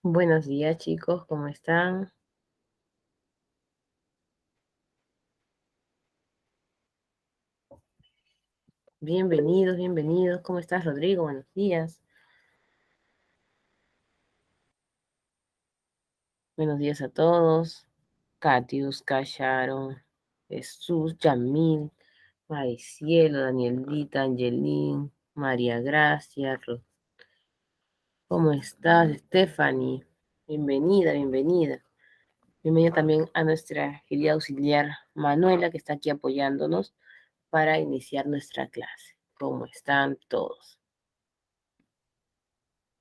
Buenos días, chicos, ¿cómo están? Bienvenidos, bienvenidos. ¿Cómo estás, Rodrigo? Buenos días. Buenos días a todos. Katius, Sharon, Jesús, Yamil, Maricielo, Danielita, Angelín, María Gracia, ¿cómo estás, Stephanie? Bienvenida, bienvenida. Bienvenida también a nuestra querida auxiliar Manuela, que está aquí apoyándonos para iniciar nuestra clase. ¿Cómo están todos?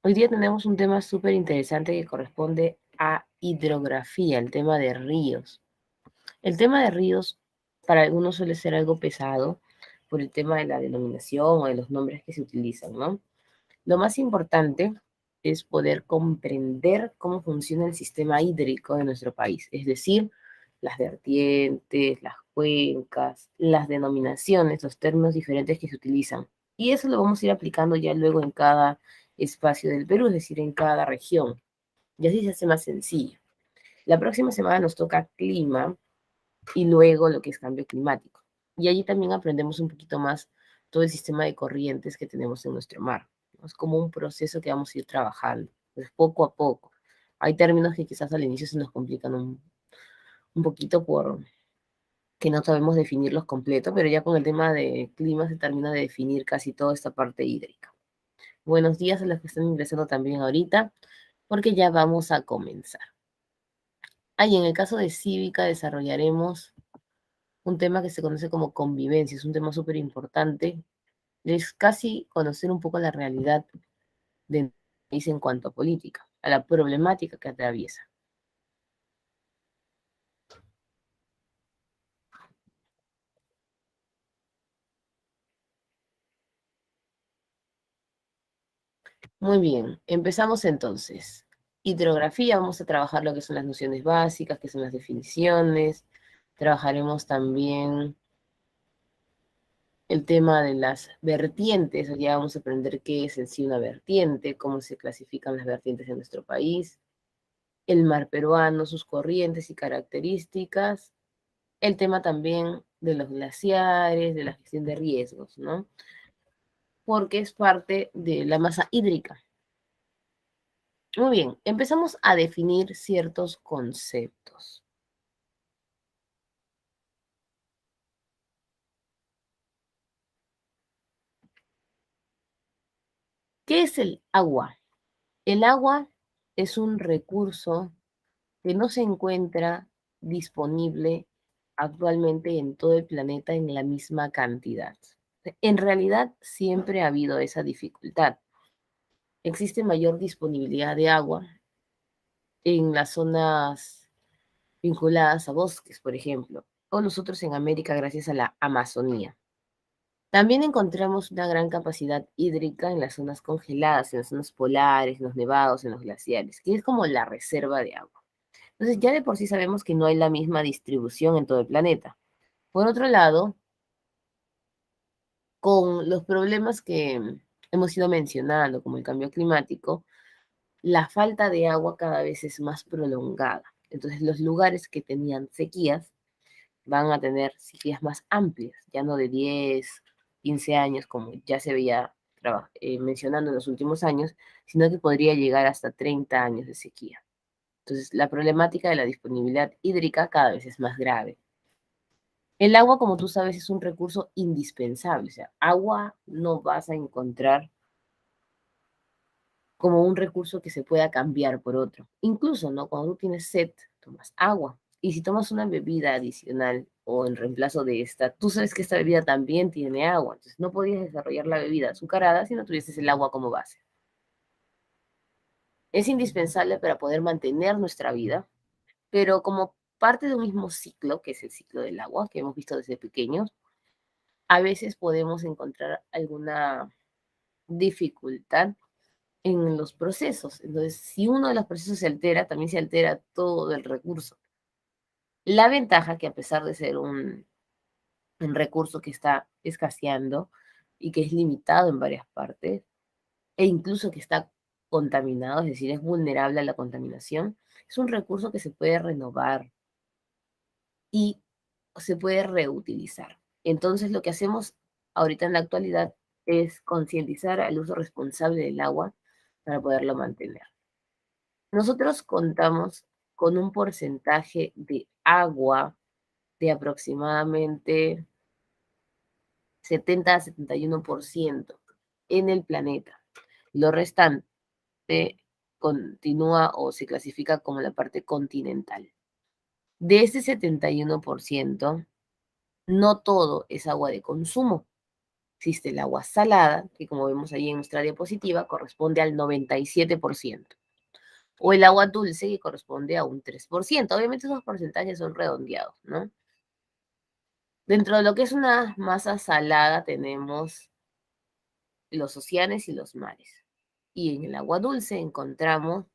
Hoy día tenemos un tema súper interesante que corresponde a hidrografía, el tema de ríos. El tema de ríos para algunos suele ser algo pesado por el tema de la denominación o de los nombres que se utilizan, ¿no? Lo más importante es poder comprender cómo funciona el sistema hídrico de nuestro país, es decir, las vertientes, las cuencas, las denominaciones, los términos diferentes que se utilizan. Y eso lo vamos a ir aplicando ya luego en cada espacio del Perú, es decir, en cada región. Y así se hace más sencillo. La próxima semana nos toca clima y luego lo que es cambio climático. Y allí también aprendemos un poquito más todo el sistema de corrientes que tenemos en nuestro mar. Es como un proceso que vamos a ir trabajando, pues poco a poco. Hay términos que quizás al inicio se nos complican un poquito por que no sabemos definirlos completo, pero ya con el tema de clima se termina de definir casi toda esta parte hídrica. Buenos días a los que están ingresando también ahorita, porque ya vamos a comenzar. Ahí en el caso de cívica desarrollaremos un tema que se conoce como convivencia, es un tema súper importante, es casi conocer un poco la realidad del país en cuanto a política, a la problemática que atraviesa. Muy bien, empezamos entonces. Hidrografía, vamos a trabajar lo que son las nociones básicas, que son las definiciones, trabajaremos también el tema de las vertientes, ya vamos a aprender qué es en sí una vertiente, cómo se clasifican las vertientes en nuestro país, el mar peruano, sus corrientes y características, el tema también de los glaciares, de la gestión de riesgos, ¿no? Porque es parte de la masa hídrica. Muy bien, empezamos a definir ciertos conceptos. ¿Qué es el agua? El agua es un recurso que no se encuentra disponible actualmente en todo el planeta en la misma cantidad. En realidad siempre ha habido esa dificultad. Existe mayor disponibilidad de agua en las zonas vinculadas a bosques, por ejemplo, o nosotros en América gracias a la Amazonía. También encontramos una gran capacidad hídrica en las zonas congeladas, en las zonas polares, en los nevados, en los glaciares, que es como la reserva de agua. Entonces ya de por sí sabemos que no hay la misma distribución en todo el planeta. Por otro lado, con los problemas que hemos ido mencionando, como el cambio climático, la falta de agua cada vez es más prolongada. Entonces los lugares que tenían sequías van a tener sequías más amplias, ya no de 10, 15 años, como ya se veía mencionando en los últimos años, sino que podría llegar hasta 30 años de sequía. Entonces, la problemática de la disponibilidad hídrica cada vez es más grave. El agua, como tú sabes, es un recurso indispensable. O sea, agua no vas a encontrar como un recurso que se pueda cambiar por otro. Incluso, ¿no? Cuando tú tienes sed, tomas agua. Y si tomas una bebida adicional o en reemplazo de esta, tú sabes que esta bebida también tiene agua. Entonces, no podías desarrollar la bebida azucarada si no tuvieses el agua como base. Es indispensable para poder mantener nuestra vida, pero como parte de un mismo ciclo, que es el ciclo del agua, que hemos visto desde pequeños, a veces podemos encontrar alguna dificultad en los procesos. Entonces, si uno de los procesos se altera, también se altera todo el recurso. La ventaja que a pesar de ser un recurso que está escaseando y que es limitado en varias partes, e incluso que está contaminado, es decir, es vulnerable a la contaminación, es un recurso que se puede renovar y se puede reutilizar. Entonces, lo que hacemos ahorita en la actualidad es concientizar al uso responsable del agua para poderlo mantener. Nosotros contamos con un porcentaje de agua de aproximadamente 70 a 71% en el planeta. Lo restante continúa o se clasifica como la parte continental. De ese 71%, no todo es agua de consumo. Existe el agua salada, que como vemos ahí en nuestra diapositiva, corresponde al 97%. O el agua dulce, que corresponde a un 3%. Obviamente esos porcentajes son redondeados, ¿no? Dentro de lo que es una masa salada tenemos los océanos y los mares. Y en el agua dulce encontramos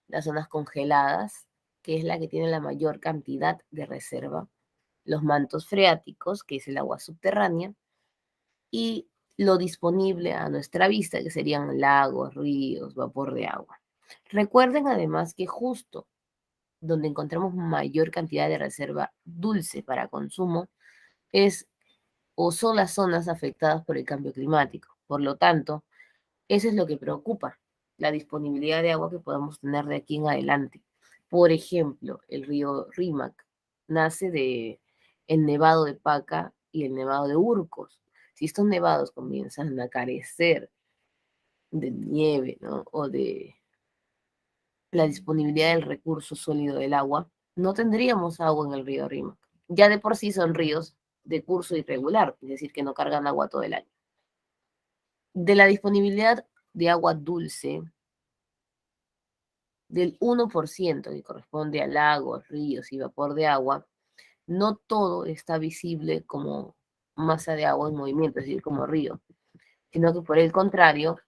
las zonas congeladas, que es la que tiene la mayor cantidad de reserva, los mantos freáticos, que es el agua subterránea, y lo disponible a nuestra vista, que serían lagos, ríos, vapor de agua. Recuerden además que justo donde encontramos mayor cantidad de reserva dulce para consumo es o son las zonas afectadas por el cambio climático. Por lo tanto, eso es lo que preocupa, la disponibilidad de agua que podamos tener de aquí en adelante. Por ejemplo, el río Rímac nace de el nevado de Paca y el nevado de Urcos. Si estos nevados comienzan a carecer de nieve, ¿no? O de la disponibilidad del recurso sólido del agua, no tendríamos agua en el río Rímac. Ya de por sí son ríos de curso irregular, es decir, que no cargan agua todo el año. De la disponibilidad de agua dulce, del 1% que corresponde a lagos, ríos y vapor de agua, no todo está visible como masa de agua en movimiento, es decir, como río, sino que por el contrario,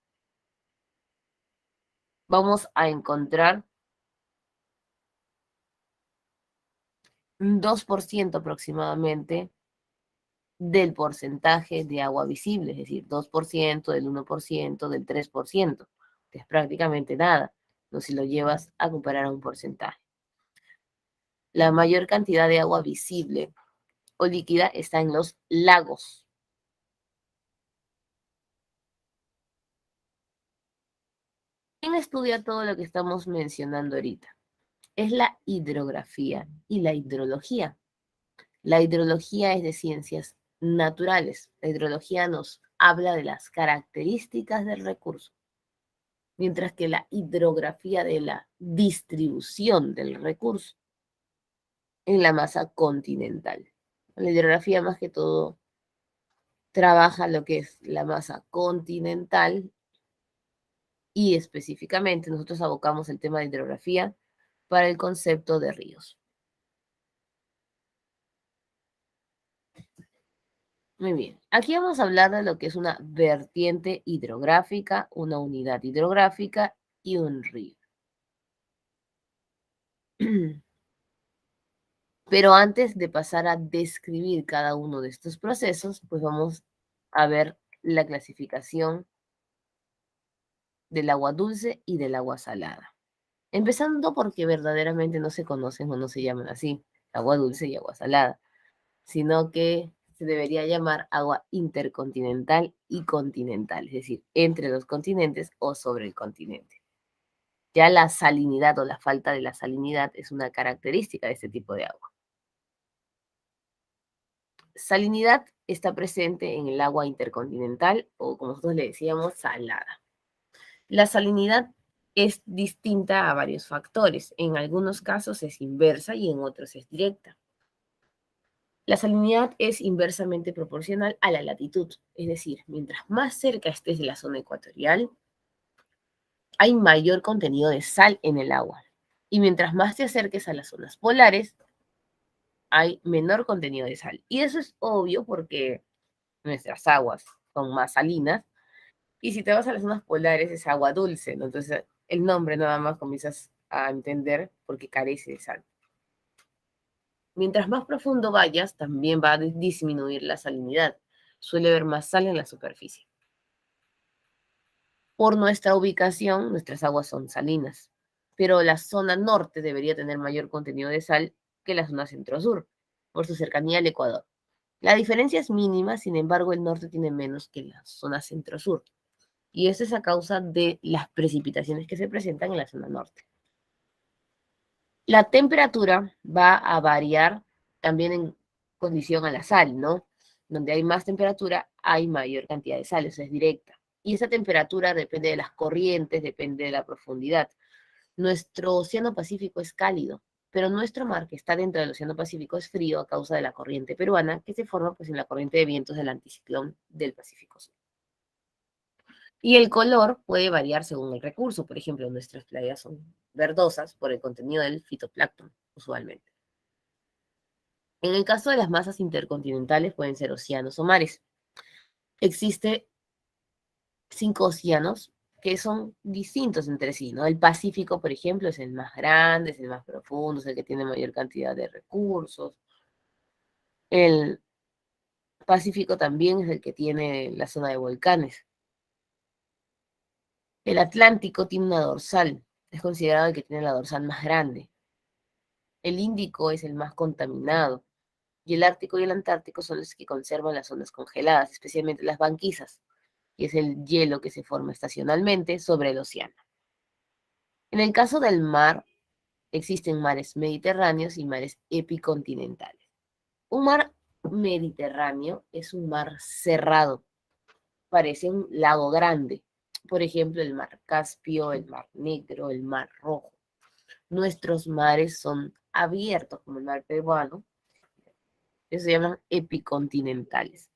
vamos a encontrar un 2% aproximadamente del porcentaje de agua visible, es decir, 2% del 1%, del 3%, que es prácticamente nada, no si lo llevas a comparar a un porcentaje. La mayor cantidad de agua visible o líquida está en los lagos. ¿Quién estudia todo lo que estamos mencionando ahorita? Es la hidrografía y la hidrología. La hidrología es de ciencias naturales. La hidrología nos habla de las características del recurso, mientras que la hidrografía de la distribución del recurso en la masa continental. La hidrografía más que todo trabaja lo que es la masa continental y específicamente nosotros abocamos el tema de hidrografía para el concepto de ríos. Muy bien, aquí vamos a hablar de lo que es una vertiente hidrográfica, una unidad hidrográfica y un río. Pero antes de pasar a describir cada uno de estos procesos, pues vamos a ver la clasificación del agua dulce y del agua salada. Empezando porque verdaderamente no se conocen o no se llaman así, agua dulce y agua salada, sino que se debería llamar agua intercontinental y continental, es decir, entre los continentes o sobre el continente. Ya la salinidad o la falta de la salinidad es una característica de este tipo de agua. Salinidad está presente en el agua intercontinental o como nosotros le decíamos, salada. La salinidad es distinta a varios factores. En algunos casos es inversa y en otros es directa. La salinidad es inversamente proporcional a la latitud, es decir, mientras más cerca estés de la zona ecuatorial, hay mayor contenido de sal en el agua. Y mientras más te acerques a las zonas polares, hay menor contenido de sal. Y eso es obvio porque nuestras aguas son más salinas. Y si te vas a las zonas polares es agua dulce, ¿no? Entonces el nombre nada más comienzas a entender porque carece de sal. Mientras más profundo vayas, también va a disminuir la salinidad. Suele haber más sal en la superficie. Por nuestra ubicación, nuestras aguas son salinas, pero la zona norte debería tener mayor contenido de sal que la zona centro-sur, por su cercanía al Ecuador. La diferencia es mínima, sin embargo, el norte tiene menos que la zona centro-sur, y esto es a causa de las precipitaciones que se presentan en la zona norte. La temperatura va a variar también en condición a la sal, ¿no? Donde hay más temperatura, hay mayor cantidad de sal, eso es directa. Y esa temperatura depende de las corrientes, depende de la profundidad. Nuestro océano Pacífico es cálido, pero nuestro mar, que está dentro del océano Pacífico, es frío a causa de la corriente peruana, que se forma pues en la corriente de vientos del anticiclón del Pacífico Sur. Y el color puede variar según el recurso. Por ejemplo, nuestras playas son verdosas por el contenido del fitoplancton, usualmente. En el caso de las masas intercontinentales, pueden ser océanos o mares. Existe 5 océanos que son distintos entre sí, ¿no? El Pacífico, por ejemplo, es el más grande, es el más profundo, es el que tiene mayor cantidad de recursos. El Pacífico también es el que tiene la zona de volcanes. El Atlántico tiene una dorsal, es considerado el que tiene la dorsal más grande. El Índico es el más contaminado. Y el Ártico y el Antártico son los que conservan las zonas congeladas, especialmente las banquisas, que es el hielo que se forma estacionalmente sobre el océano. En el caso del mar, existen mares mediterráneos y mares epicontinentales. Un mar mediterráneo es un mar cerrado, parece un lago grande. Por ejemplo, el mar Caspio, el mar Negro, el mar Rojo. Nuestros mares son abiertos, como el mar peruano, que se llaman epicontinentales.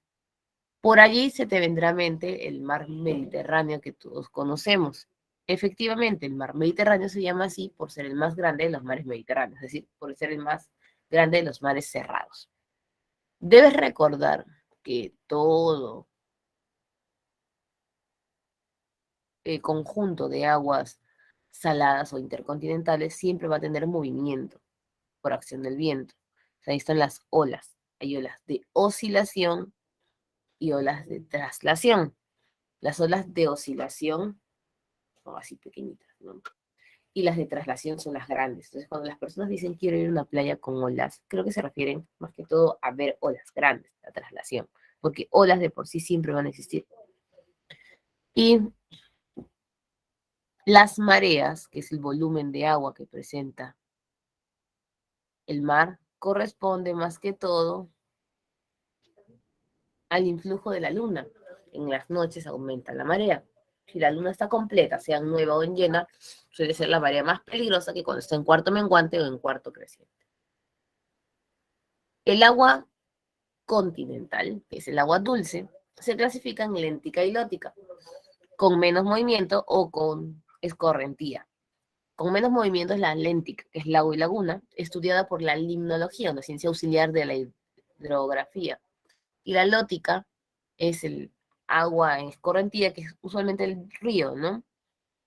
Por allí se te vendrá a mente el mar Mediterráneo que todos conocemos. Efectivamente, el mar Mediterráneo se llama así por ser el más grande de los mares mediterráneos, es decir, por ser el más grande de los mares cerrados. Debes recordar que todo el conjunto de aguas saladas o intercontinentales siempre va a tener movimiento por acción del viento. O sea, ahí están las olas. Hay olas de oscilación y olas de traslación. Las olas de oscilación son así pequeñitas, ¿no? Y las de traslación son las grandes. Entonces, cuando las personas dicen quiero ir a una playa con olas, creo que se refieren más que todo a ver olas grandes, la traslación, porque olas de por sí siempre van a existir. Y las mareas, que es el volumen de agua que presenta el mar, corresponde más que todo al influjo de la luna. En las noches aumenta la marea. Si la luna está completa, sea nueva o en llena, suele ser la marea más peligrosa que cuando está en cuarto menguante o en cuarto creciente. El agua continental, que es el agua dulce, se clasifica en léntica y lótica, con menos movimiento o con escorrentía. Con menos movimiento es la léntica, que es lago y laguna, estudiada por la limnología, una ciencia auxiliar de la hidrografía. Y la lótica es el agua en escorrentía, que es usualmente el río, ¿no?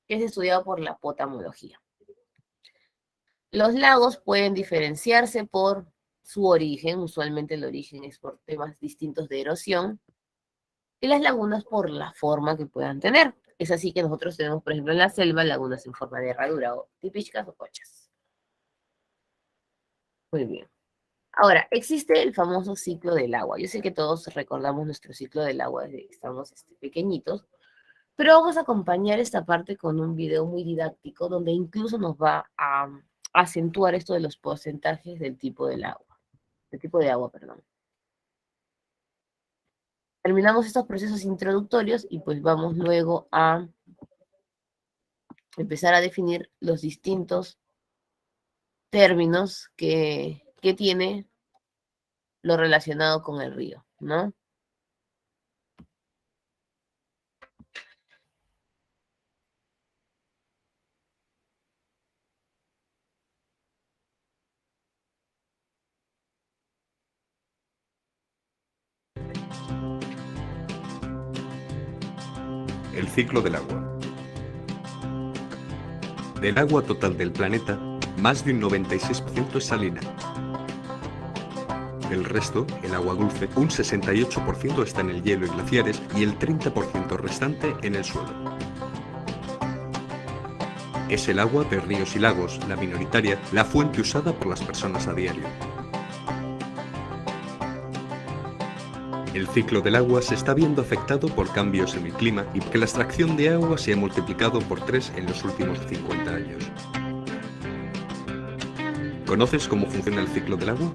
Que es estudiado por la potamología. Los lagos pueden diferenciarse por su origen, usualmente el origen es por temas distintos de erosión, y las lagunas por la forma que puedan tener. Es así que nosotros tenemos, por ejemplo, en la selva, lagunas en forma de herradura, o típicas o cochas. Muy bien. Ahora, existe el famoso ciclo del agua. Yo sé que todos recordamos nuestro ciclo del agua desde que estamos pequeñitos, pero vamos a acompañar esta parte con un video muy didáctico donde incluso nos va a acentuar esto de los porcentajes del tipo del agua, del tipo de agua, perdón. Terminamos estos procesos introductorios y pues vamos luego a empezar a definir los distintos términos que tiene lo relacionado con el río, ¿no? El ciclo del agua. Del agua total del planeta, más de un 96% es salina. Del resto, el agua dulce, un 68% está en el hielo y glaciares y el 30% restante en el suelo. Es el agua de ríos y lagos, la minoritaria, la fuente usada por las personas a diario. El ciclo del agua se está viendo afectado por cambios en el clima y porque la extracción de agua se ha multiplicado por 3 en los últimos 50 años. ¿Conoces cómo funciona el ciclo del agua?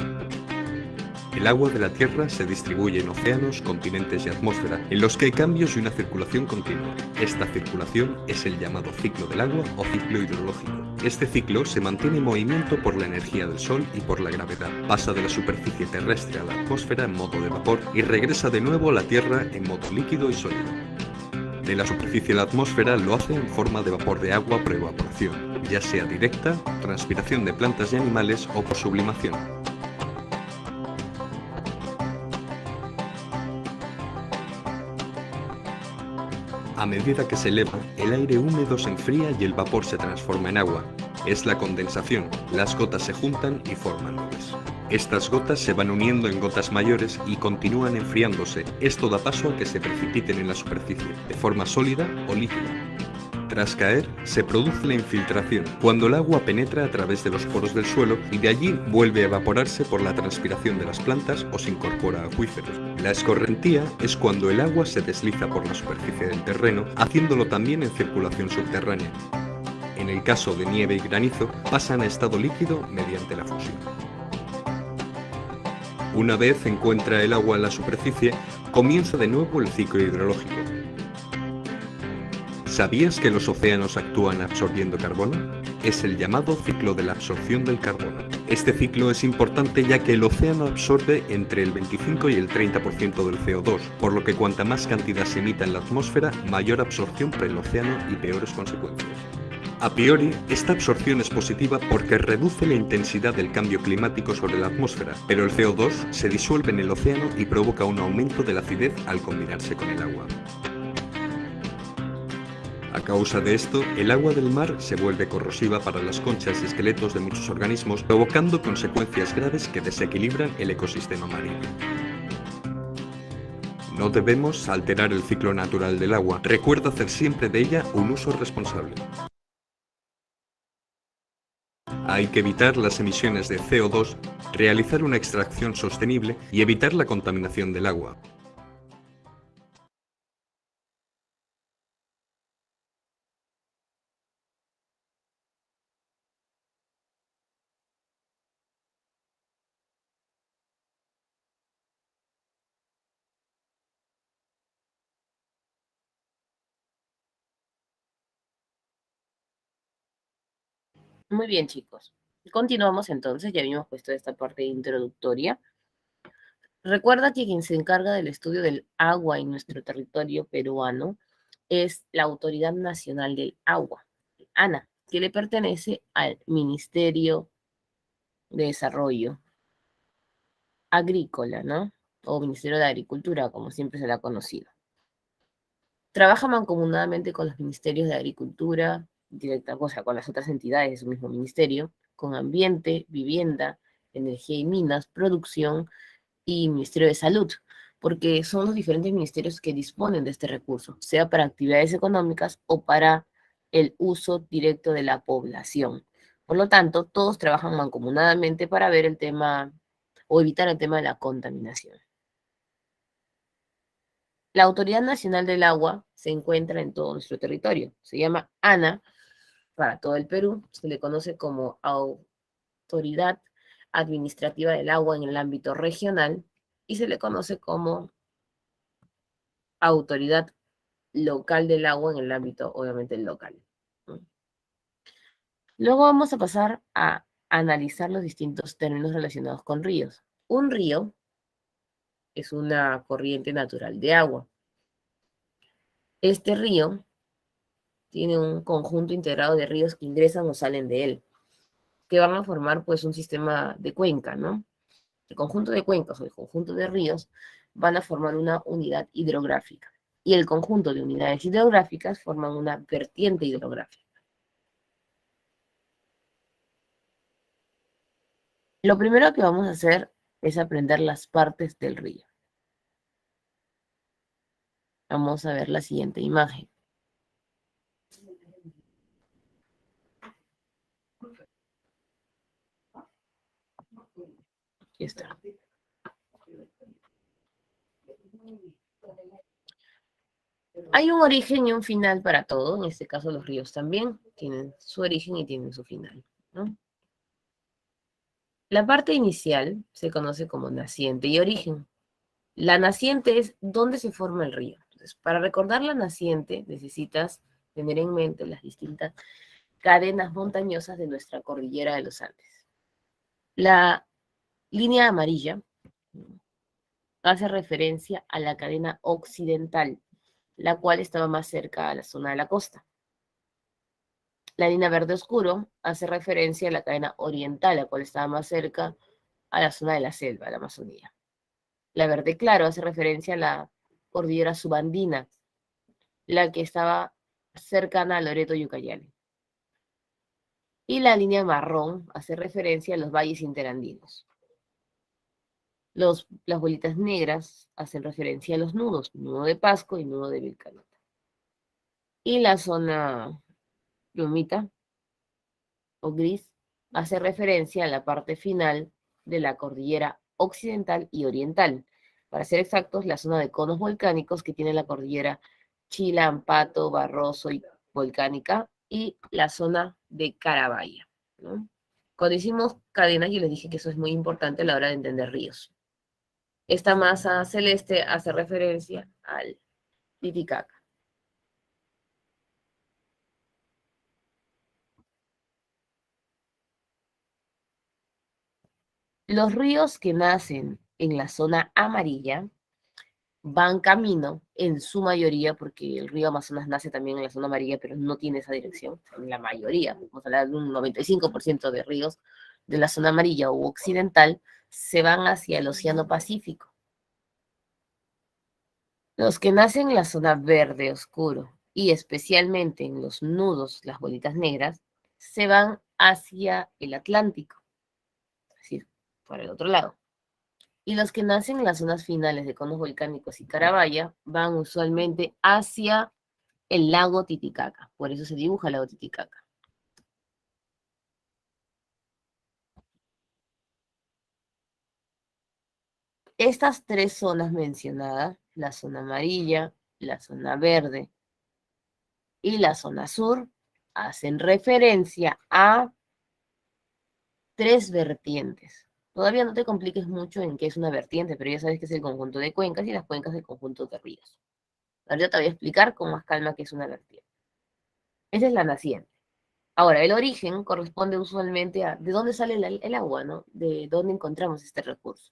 El agua de la Tierra se distribuye en océanos, continentes y atmósfera, en los que hay cambios y una circulación continua. Esta circulación es el llamado ciclo del agua o ciclo hidrológico. Este ciclo se mantiene en movimiento por la energía del Sol y por la gravedad. Pasa de la superficie terrestre a la atmósfera en modo de vapor y regresa de nuevo a la Tierra en modo líquido y sólido. De la superficie a la atmósfera lo hace en forma de vapor de agua por evaporación, ya sea directa, transpiración de plantas y animales o por sublimación. A medida que se eleva, el aire húmedo se enfría y el vapor se transforma en agua. Es la condensación, las gotas se juntan y forman nubes. Estas gotas se van uniendo en gotas mayores y continúan enfriándose. Esto da paso a que se precipiten en la superficie, de forma sólida o líquida. Tras caer, se produce la infiltración, cuando el agua penetra a través de los poros del suelo y de allí vuelve a evaporarse por la transpiración de las plantas o se incorpora a acuíferos. La escorrentía es cuando el agua se desliza por la superficie del terreno, haciéndolo también en circulación subterránea. En el caso de nieve y granizo, pasan a estado líquido mediante la fusión. Una vez encuentra el agua en la superficie, comienza de nuevo el ciclo hidrológico. ¿Sabías que los océanos actúan absorbiendo carbono? Es el llamado ciclo de la absorción del carbono. Este ciclo es importante ya que el océano absorbe entre el 25 y el 30% del CO2, por lo que cuanta más cantidad se emita en la atmósfera, mayor absorción para el océano y peores consecuencias. A priori, esta absorción es positiva porque reduce la intensidad del cambio climático sobre la atmósfera, pero el CO2 se disuelve en el océano y provoca un aumento de la acidez al combinarse con el agua. A causa de esto, el agua del mar se vuelve corrosiva para las conchas y esqueletos de muchos organismos, provocando consecuencias graves que desequilibran el ecosistema marino. No debemos alterar el ciclo natural del agua. Recuerda hacer siempre de ella un uso responsable. Hay que evitar las emisiones de CO2, realizar una extracción sostenible y evitar la contaminación del agua. Muy bien, chicos. Continuamos entonces, ya habíamos puesto esta parte introductoria. Recuerda que quien se encarga del estudio del agua en nuestro territorio peruano es la Autoridad Nacional del Agua, ANA, que le pertenece al Ministerio de Desarrollo Agrícola, ¿no? O Ministerio de Agricultura, como siempre se le ha conocido. Trabaja mancomunadamente con los ministerios de Agricultura, directa, o sea, con las otras entidades de su mismo ministerio, con Ambiente, Vivienda, Energía y Minas, Producción y Ministerio de Salud, porque son los diferentes ministerios que disponen de este recurso, sea para actividades económicas o para el uso directo de la población. Por lo tanto, todos trabajan mancomunadamente para ver el tema o evitar el tema de la contaminación. La Autoridad Nacional del Agua se encuentra en todo nuestro territorio. Se llama ANA para todo el Perú. Se le conoce como Autoridad Administrativa del Agua en el ámbito regional y se le conoce como Autoridad Local del Agua en el ámbito, obviamente, local. Luego vamos a pasar a analizar los distintos términos relacionados con ríos. Un río es una corriente natural de agua. Este río tiene un conjunto integrado de ríos que ingresan o salen de él, que van a formar pues un sistema de cuenca, ¿no? El conjunto de cuencas o el conjunto de ríos van a formar una unidad hidrográfica y el conjunto de unidades hidrográficas forman una vertiente hidrográfica. Lo primero que vamos a hacer es aprender las partes del río. Vamos a ver la siguiente imagen. está. Hay un origen y un final para todo. En este caso, los ríos también tienen su origen y tienen su final, ¿no? La parte inicial se conoce como naciente y origen. La naciente es donde se forma el río. Entonces, para recordar la naciente, necesitas tener en mente las distintas cadenas montañosas de nuestra cordillera de los Andes. La línea amarilla hace referencia a la cadena occidental, la cual estaba más cerca a la zona de la costa. La línea verde oscuro hace referencia a la cadena oriental, la cual estaba más cerca a la zona de la selva, la Amazonía. La verde claro hace referencia a la cordillera subandina, la que estaba cercana a Loreto y Ucayali. Y la línea marrón hace referencia a los valles interandinos. Las bolitas negras hacen referencia a los nudos, nudo de Pasco y nudo de Vilcanota. Y la zona plumita o gris hace referencia a la parte final de la cordillera occidental y oriental. Para ser exactos, la zona de conos volcánicos que tiene la cordillera Chila-Ampato, Barroso y volcánica, y la zona de Carabaya, ¿no? Cuando hicimos cadenas, yo les dije que eso es muy importante a la hora de entender ríos. Esta masa celeste hace referencia al Titicaca. Los ríos que nacen en la zona amarilla van camino, en su mayoría, porque el río Amazonas nace también en la zona amarilla, pero no tiene esa dirección, en la mayoría, vamos a hablar de un 95% de ríos de la zona amarilla u occidental, se van hacia el Océano Pacífico. Los que nacen en la zona verde oscuro y especialmente en los nudos, las bolitas negras, se van hacia el Atlántico, es decir, por el otro lado. Y los que nacen en las zonas finales de conos volcánicos y Carabaya van usualmente hacia el lago Titicaca. Por eso se dibuja el lago Titicaca. Estas tres zonas mencionadas, la zona amarilla, la zona verde y la zona sur, hacen referencia a tres vertientes. Todavía no te compliques mucho en qué es una vertiente, pero ya sabes que es el conjunto de cuencas y las cuencas del conjunto de ríos. Ahora te voy a explicar con más calma qué es una vertiente. Esa es la naciente. Ahora, el origen corresponde usualmente a de dónde sale el agua, ¿no? De dónde encontramos este recurso.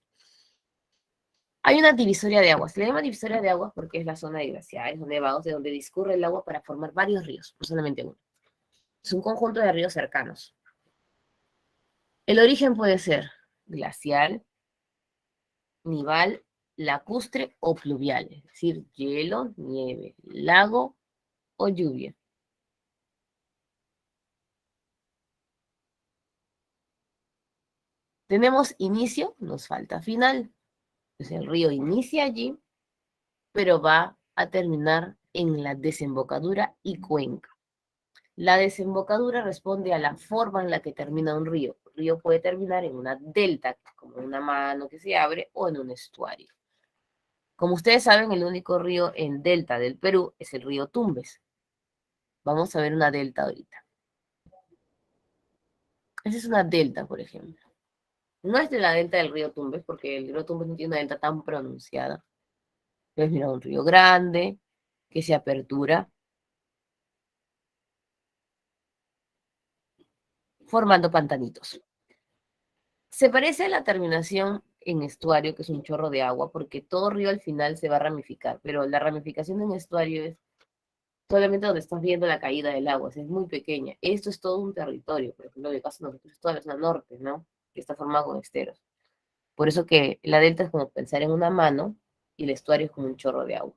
Hay una divisoria de aguas. Se le llama divisoria de aguas porque es la zona de glaciares, de nevados, de donde discurre el agua para formar varios ríos, no solamente uno. Es un conjunto de ríos cercanos. El origen puede ser glacial, nival, lacustre o pluvial, es decir, hielo, nieve, lago o lluvia. Tenemos inicio, nos falta final. Entonces el río inicia allí, pero va a terminar en la desembocadura y cuenca. La desembocadura responde a la forma en la que termina un río. Un río puede terminar en una delta, como una mano que se abre, o en un estuario. Como ustedes saben, el único río en delta del Perú es el río Tumbes. Vamos a ver una delta ahorita. Esa es una delta, por ejemplo. No es de la delta del río Tumbes, porque el río Tumbes no tiene una delta tan pronunciada. Entonces, mira, un río grande que se apertura formando pantanitos. Se parece a la terminación en estuario, que es un chorro de agua, porque todo río al final se va a ramificar, pero la ramificación en estuario es solamente donde estás viendo la caída del agua, es muy pequeña. Esto es todo un territorio, por ejemplo, en el caso de nosotros es toda la zona norte, ¿no? Que está formado con esteros. Por eso que la delta es como pensar en una mano y el estuario es como un chorro de agua.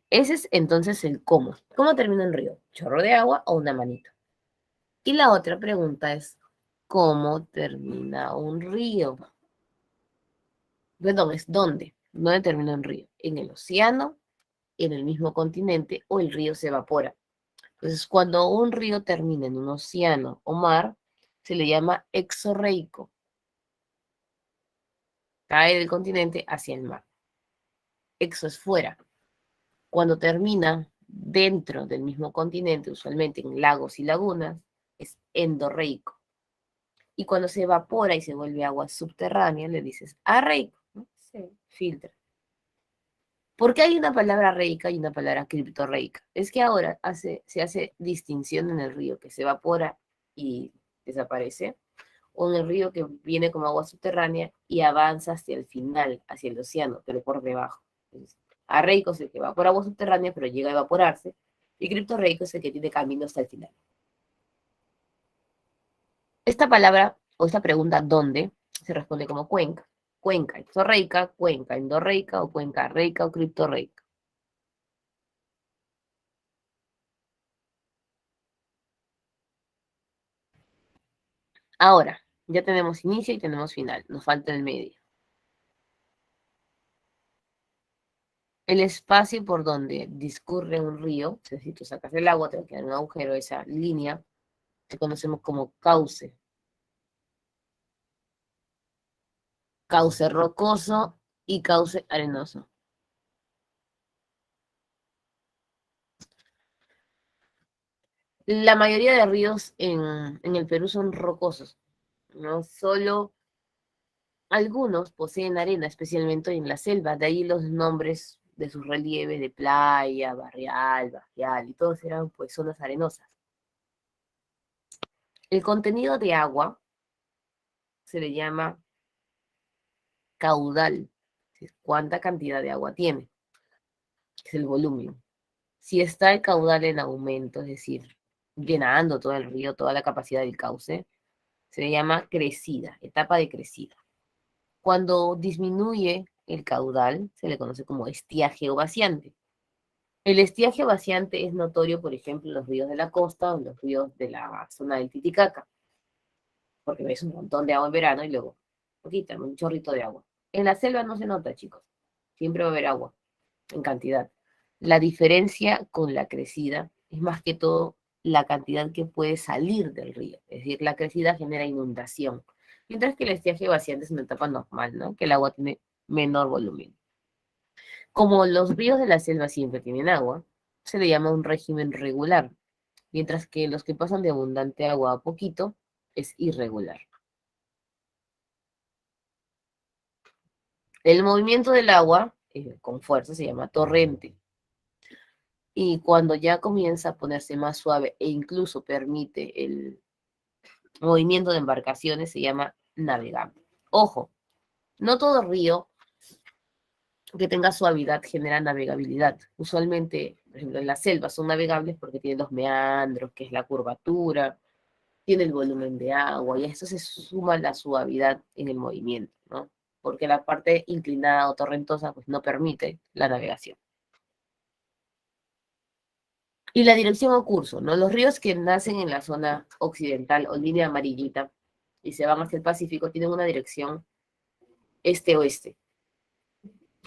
Ese es entonces el cómo. ¿Cómo termina un río? ¿Chorro de agua o una manito? Y la otra pregunta es, cómo termina un río. Perdón, es dónde. ¿Dónde termina un río? En el océano, en el mismo continente o el río se evapora. Entonces, cuando un río termina en un océano o mar, se le llama exorreico. Cae del continente hacia el mar. Exo es fuera. Cuando termina dentro del mismo continente, usualmente en lagos y lagunas, es endorreico. Y cuando se evapora y se vuelve agua subterránea, le dices arreico, ¿no? Se filtra. ¿Por qué hay una palabra reica y una palabra criptorreica? Es que ahora se hace distinción en el río que se evapora y desaparece, o en el río que viene como agua subterránea y avanza hacia el final, hacia el océano, pero por debajo. Entonces, arreico es el que va por agua subterránea, pero llega a evaporarse, y criptorreico es el que tiene camino hasta el final. Esta palabra o esta pregunta, ¿dónde? Se responde como cuenca. Cuenca exorreica, cuenca endorreica o cuenca reica o criptorreica. Ahora, ya tenemos inicio y tenemos final, nos falta el medio. El espacio por donde discurre un río, si tú sacas el agua, te va a quedar un agujero, esa línea que conocemos como cauce. Cauce rocoso y cauce arenoso. La mayoría de ríos en el Perú son rocosos, ¿no? Solo algunos poseen arena, especialmente en la selva, de ahí los nombres de sus relieves de playa, barrial, barrial, y todos eran pues zonas arenosas. El contenido de agua se le llama caudal, cuánta cantidad de agua tiene, es el volumen. Si está el caudal en aumento, es decir, llenando todo el río, toda la capacidad del cauce, se le llama crecida, etapa de crecida. Cuando disminuye el caudal, se le conoce como estiaje o vaciante. El estiaje vaciante es notorio, por ejemplo, en los ríos de la costa o en los ríos de la zona del Titicaca, porque ves un montón de agua en verano y luego poquita, un chorrito de agua. En la selva no se nota, chicos. Siempre va a haber agua en cantidad. La diferencia con la crecida es más que todo la cantidad que puede salir del río. Es decir, la crecida genera inundación, mientras que el estiaje vaciante es una etapa normal, ¿no? Que el agua tiene menor volumen. Como los ríos de la selva siempre tienen agua, se le llama un régimen regular, mientras que los que pasan de abundante agua a poquito es irregular. El movimiento del agua con fuerza se llama torrente. Y cuando ya comienza a ponerse más suave e incluso permite el movimiento de embarcaciones, se llama navegable. Ojo, no todo río que tenga suavidad genera navegabilidad. Usualmente, por ejemplo, en las selvas son navegables porque tienen los meandros, que es la curvatura, tiene el volumen de agua, y a eso se suma la suavidad en el movimiento, ¿no? Porque la parte inclinada o torrentosa pues no permite la navegación. Y la dirección o curso, ¿no? Los ríos que nacen en la zona occidental o línea amarillita y se van hacia el Pacífico tienen una dirección este-oeste.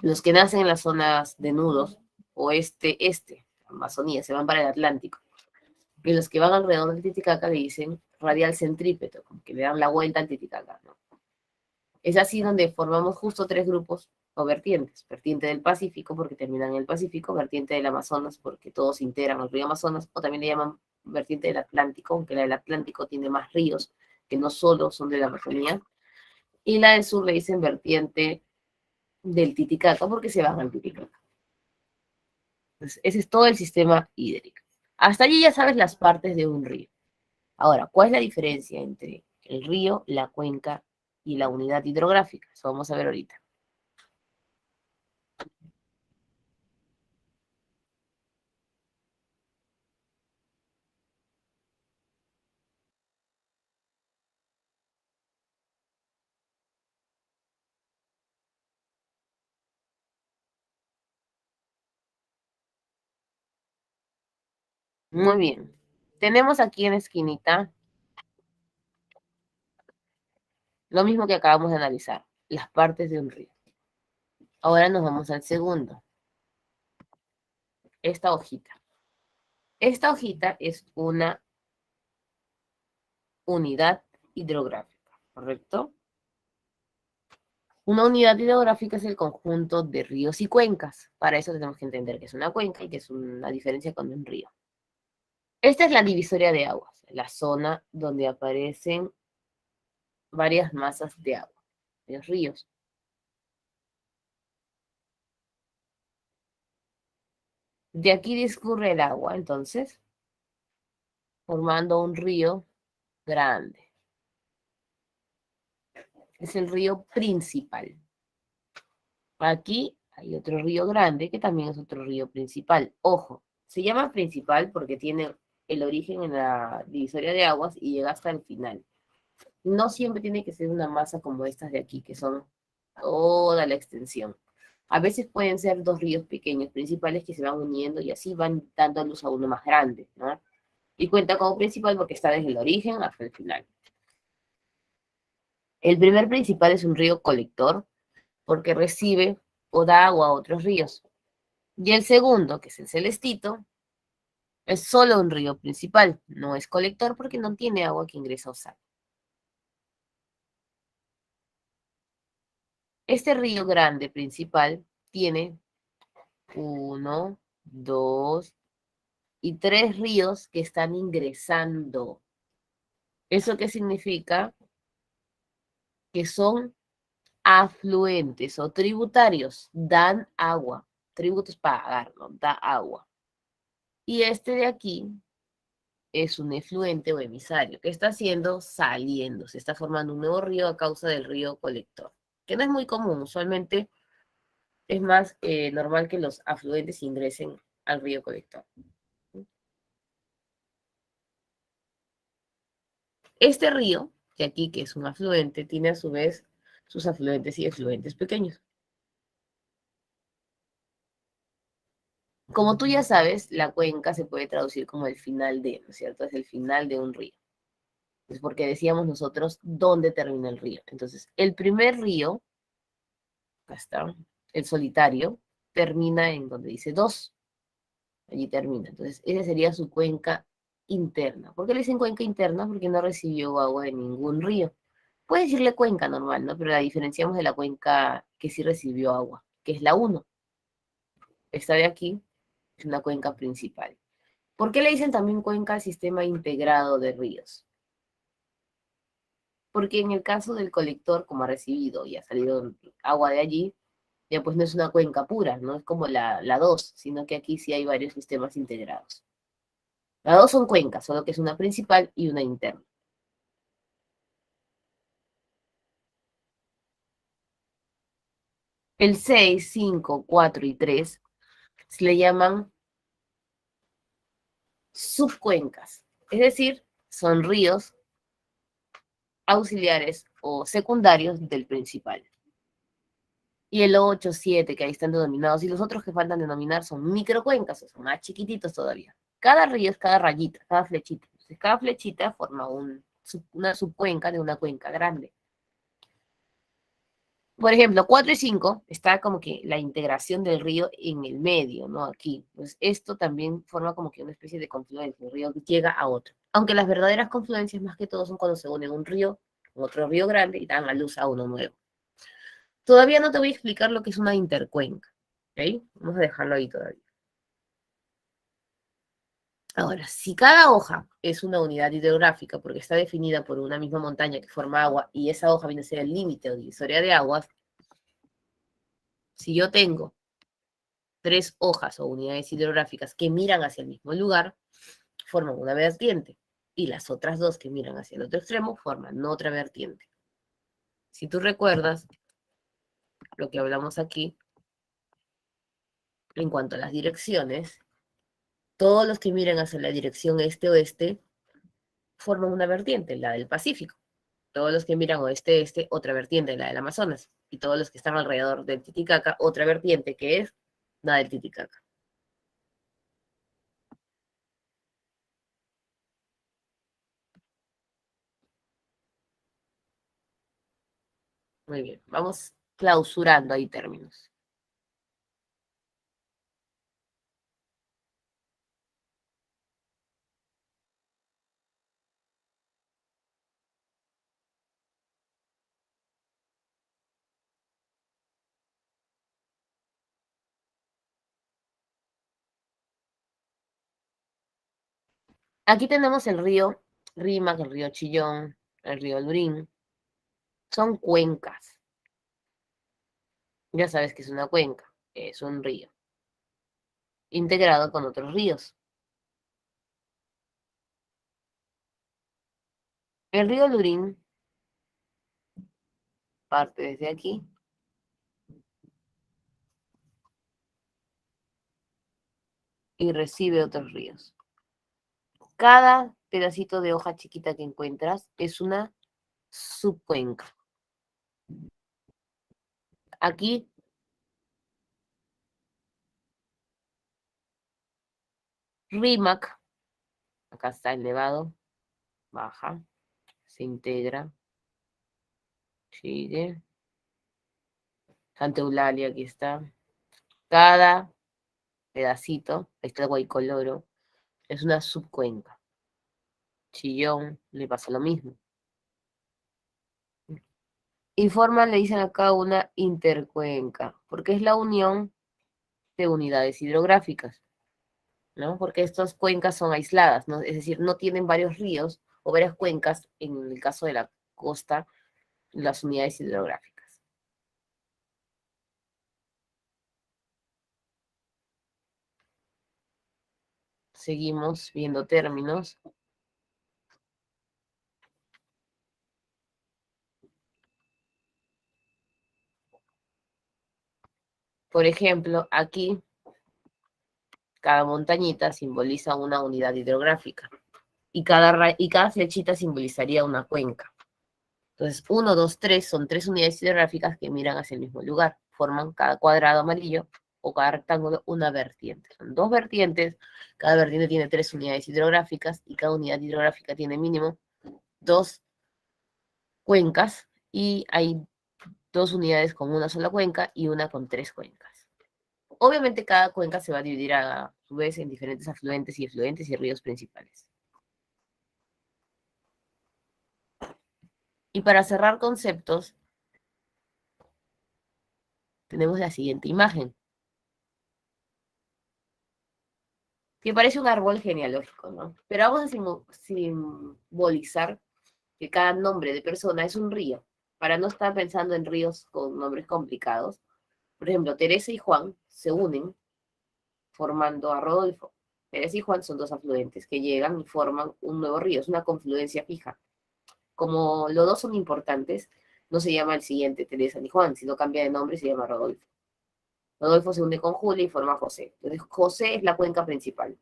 Los que nacen en las zonas de nudos, oeste-este, Amazonía, se van para el Atlántico. Y los que van alrededor del Titicaca le dicen radial centrípeto, como que le dan la vuelta al Titicaca, ¿no? Es así donde formamos justo tres grupos o vertientes. Vertiente del Pacífico, porque terminan en el Pacífico, vertiente del Amazonas, porque todos integran el río Amazonas, o también le llaman vertiente del Atlántico, aunque la del Atlántico tiene más ríos que no solo son de la Amazonía. Y la del sur le dicen vertiente del Titicaca, porque se van al Titicaca. Entonces, ese es todo el sistema hídrico. Hasta allí ya sabes las partes de un río. Ahora, ¿cuál es la diferencia entre el río, la cuenca y la unidad hidrográfica? Eso vamos a ver ahorita. Muy bien. Tenemos aquí en la esquinita Lo mismo que acabamos de analizar, las partes de un río. Ahora nos vamos al segundo. Esta hojita. Esta hojita es una unidad hidrográfica, ¿correcto? Una unidad hidrográfica es el conjunto de ríos y cuencas. Para eso tenemos que entender que es una cuenca y que es una diferencia con un río. Esta es la divisoria de aguas, la zona donde aparecen varias masas de agua, los ríos. De aquí discurre el agua, entonces, formando un río grande. Es el río principal. Aquí hay otro río grande que también es otro río principal. Ojo, se llama principal porque tiene el origen en la divisoria de aguas y llega hasta el final. No siempre tiene que ser una masa como estas de aquí, que son toda la extensión. A veces pueden ser dos ríos pequeños principales que se van uniendo y así van dando luz a uno más grande, ¿no? Y cuenta como principal porque está desde el origen hasta el final. El primer principal es un río colector porque recibe o da agua a otros ríos. Y el segundo, que es el Celestito, es solo un río principal, no es colector porque no tiene agua que ingresa o sale. Este río grande principal tiene uno, dos y tres ríos que están ingresando. ¿Eso qué significa? Que son afluentes o tributarios, dan agua. Tributos pagar, ¿no? Da agua. Y este de aquí es un efluente o emisario. ¿Qué está haciendo? Saliendo. Se está formando un nuevo río a causa del río colector, que no es muy común. Usualmente es más normal que los afluentes ingresen al río colector. Este río, de aquí que es un afluente, tiene a su vez sus afluentes y efluentes pequeños. Como tú ya sabes, la cuenca se puede traducir como el final de, ¿no es cierto? Es el final de un río. Es porque decíamos nosotros dónde termina el río. Entonces, el primer río, acá está, el solitario, termina en donde dice dos. Allí termina. Entonces, esa sería su cuenca interna. ¿Por qué le dicen cuenca interna? Porque no recibió agua de ningún río. Puedes decirle cuenca normal, ¿no? Pero la diferenciamos de la cuenca que sí recibió agua, que es la uno. Esta de aquí es una cuenca principal. ¿Por qué le dicen también cuenca al sistema integrado de ríos? Porque en el caso del colector, como ha recibido y ha salido agua de allí, ya pues no es una cuenca pura, no es como la 2, sino que aquí sí hay varios sistemas integrados. Las dos son cuencas, solo que es una principal y una interna. El 6, 5, 4 y 3 se le llaman subcuencas, es decir, son ríos auxiliares o secundarios del principal. Y el 8, 7, que ahí están denominados, y los otros que faltan denominar son microcuencas, o son más chiquititos todavía. Cada río es cada rayita, cada flechita. Entonces, cada flechita forma una subcuenca de una cuenca grande. Por ejemplo, 4 y 5 está como que la integración del río en el medio, ¿no? Aquí. Pues esto también forma como que una especie de confluencia. El río llega a otro. Aunque las verdaderas confluencias más que todo son cuando se unen un río con otro río grande y dan a luz a uno nuevo. Todavía no te voy a explicar lo que es una intercuenca. ¿Ok? Vamos a dejarlo ahí todavía. Ahora, si cada hoja es una unidad hidrográfica porque está definida por una misma montaña que forma agua y esa hoja viene a ser el límite o divisoria de aguas, si yo tengo tres hojas o unidades hidrográficas que miran hacia el mismo lugar, forman una vertiente. Y las otras dos que miran hacia el otro extremo forman otra vertiente. Si tú recuerdas lo que hablamos aquí en cuanto a las direcciones, todos los que miran hacia la dirección este-oeste forman una vertiente, la del Pacífico. Todos los que miran oeste-este, otra vertiente, la del Amazonas. Y todos los que están alrededor del Titicaca, otra vertiente que es la del Titicaca. Muy bien, vamos clausurando ahí términos. Aquí tenemos el río Rímac, el río Chillón, el río Lurín. Son cuencas. Ya sabes que es una cuenca, es un río, integrado con otros ríos. El río Lurín parte desde aquí y recibe otros ríos. Cada pedacito de hoja chiquita que encuentras es una subcuenca. Aquí Rímac, acá está elevado, baja, se integra, sigue. Santa Eulalia, aquí está. Cada pedacito, ahí está el Guaycoloro, es una subcuenca. Chillón le pasa lo mismo. Y forman, le dicen acá, una intercuenca, porque es la unión de unidades hidrográficas, ¿no? Porque estas cuencas son aisladas, ¿no? Es decir, no tienen varios ríos o varias cuencas, en el caso de la costa, las unidades hidrográficas. Seguimos viendo términos. Por ejemplo, aquí cada montañita simboliza una unidad hidrográfica y cada flechita simbolizaría una cuenca. Entonces, 1, 2, 3 son 3 unidades hidrográficas que miran hacia el mismo lugar. Forman cada cuadrado amarillo o cada rectángulo una vertiente. Son 2 vertientes, cada vertiente tiene 3 unidades hidrográficas y cada unidad hidrográfica tiene mínimo 2 cuencas y hay 2 unidades con una sola cuenca y una con 3 cuencas. Obviamente cada cuenca se va a dividir a su vez en diferentes afluentes y efluentes y ríos principales. Y para cerrar conceptos, tenemos la siguiente imagen, que parece un árbol genealógico, ¿no? Pero vamos a simbolizar que cada nombre de persona es un río, para no estar pensando en ríos con nombres complicados. Por ejemplo, Teresa y Juan se unen formando a Rodolfo. Teresa y Juan son 2 afluentes que llegan y forman un nuevo río, es una confluencia fija. Como los dos son importantes, no se llama el siguiente Teresa ni Juan, sino cambia de nombre y se llama Rodolfo. Rodolfo se une con Julia y forma José. Entonces, José es la cuenca principal.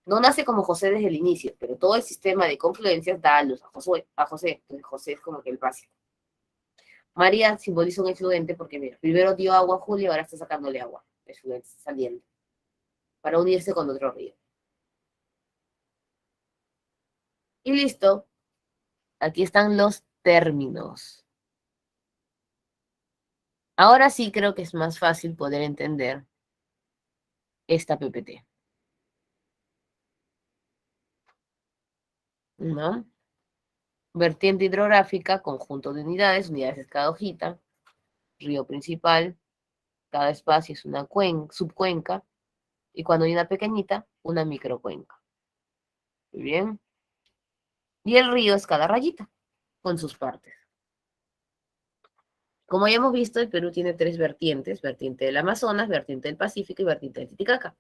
No nace como José desde el inicio, pero todo el sistema de confluencias da a luz a José. Entonces, José es como que el básico. María simboliza un efluente porque, mira, primero dio agua a Julia y ahora está sacándole agua. Efluente saliendo. Para unirse con otro río. Y listo. Aquí están los términos. Ahora sí creo que es más fácil poder entender esta PPT, ¿no? Vertiente hidrográfica, conjunto de unidades, unidades es cada hojita, río principal, cada espacio es una subcuenca, y cuando hay una pequeñita, una microcuenca. Muy bien. Y el río es cada rayita, con sus partes. Como ya hemos visto, el Perú tiene 3 vertientes, vertiente del Amazonas, vertiente del Pacífico y vertiente del Titicaca.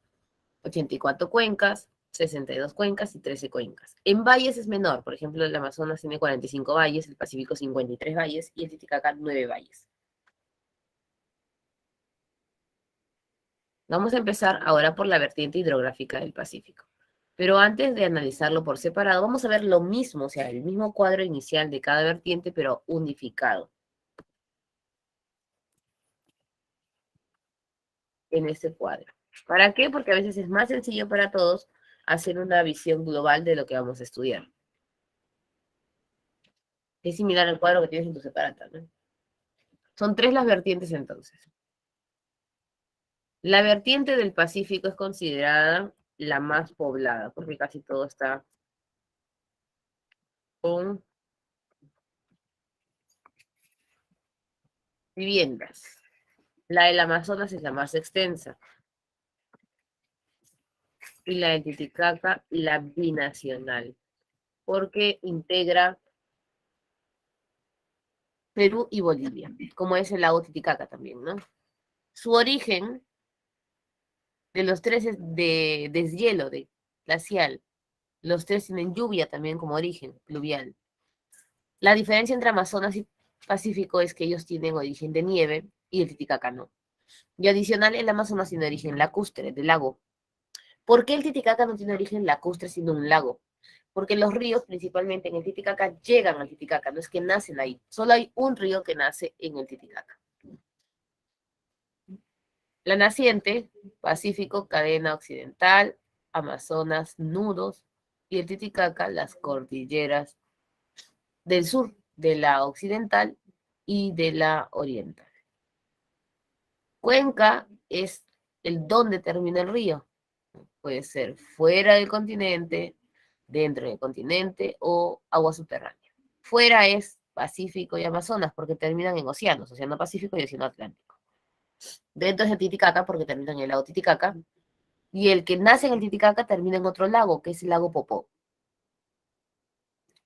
84 cuencas, 62 cuencas y 13 cuencas. En valles es menor, por ejemplo, el Amazonas tiene 45 valles, el Pacífico 53 valles y el Titicaca 9 valles. Vamos a empezar ahora por la vertiente hidrográfica del Pacífico. Pero antes de analizarlo por separado, vamos a ver lo mismo, o sea, el mismo cuadro inicial de cada vertiente, pero unificado en este cuadro. ¿Para qué? Porque a veces es más sencillo para todos hacer una visión global de lo que vamos a estudiar. Es similar al cuadro que tienes en tu separata, ¿no? Son tres las vertientes entonces. La vertiente del Pacífico es considerada la más poblada, porque casi todo está con viviendas. La del Amazonas es la más extensa y la del Titicaca la binacional, porque integra Perú y Bolivia, como es el lago Titicaca también, ¿no? Su origen de los tres es de deshielo, de glacial. Los tres tienen lluvia también como origen, pluvial. La diferencia entre Amazonas y Pacífico es que ellos tienen origen de nieve y el Titicaca no. Y adicional, el Amazonas tiene origen lacustre, del lago. ¿Por qué el Titicaca no tiene origen lacustre sino un lago? Porque los ríos, principalmente en el Titicaca, llegan al Titicaca, no es que nacen ahí. Solo hay un río que nace en el Titicaca. La naciente, Pacífico, cadena occidental, Amazonas, nudos, y el Titicaca, las cordilleras del sur, de la occidental y de la oriental. Cuenca es el donde termina el río. Puede ser fuera del continente, dentro del continente o agua subterránea. Fuera es Pacífico y Amazonas porque terminan en océanos, Océano Pacífico y Océano Atlántico. Dentro es el Titicaca porque terminan en el lago Titicaca. Y el que nace en el Titicaca termina en otro lago, que es el lago Popó.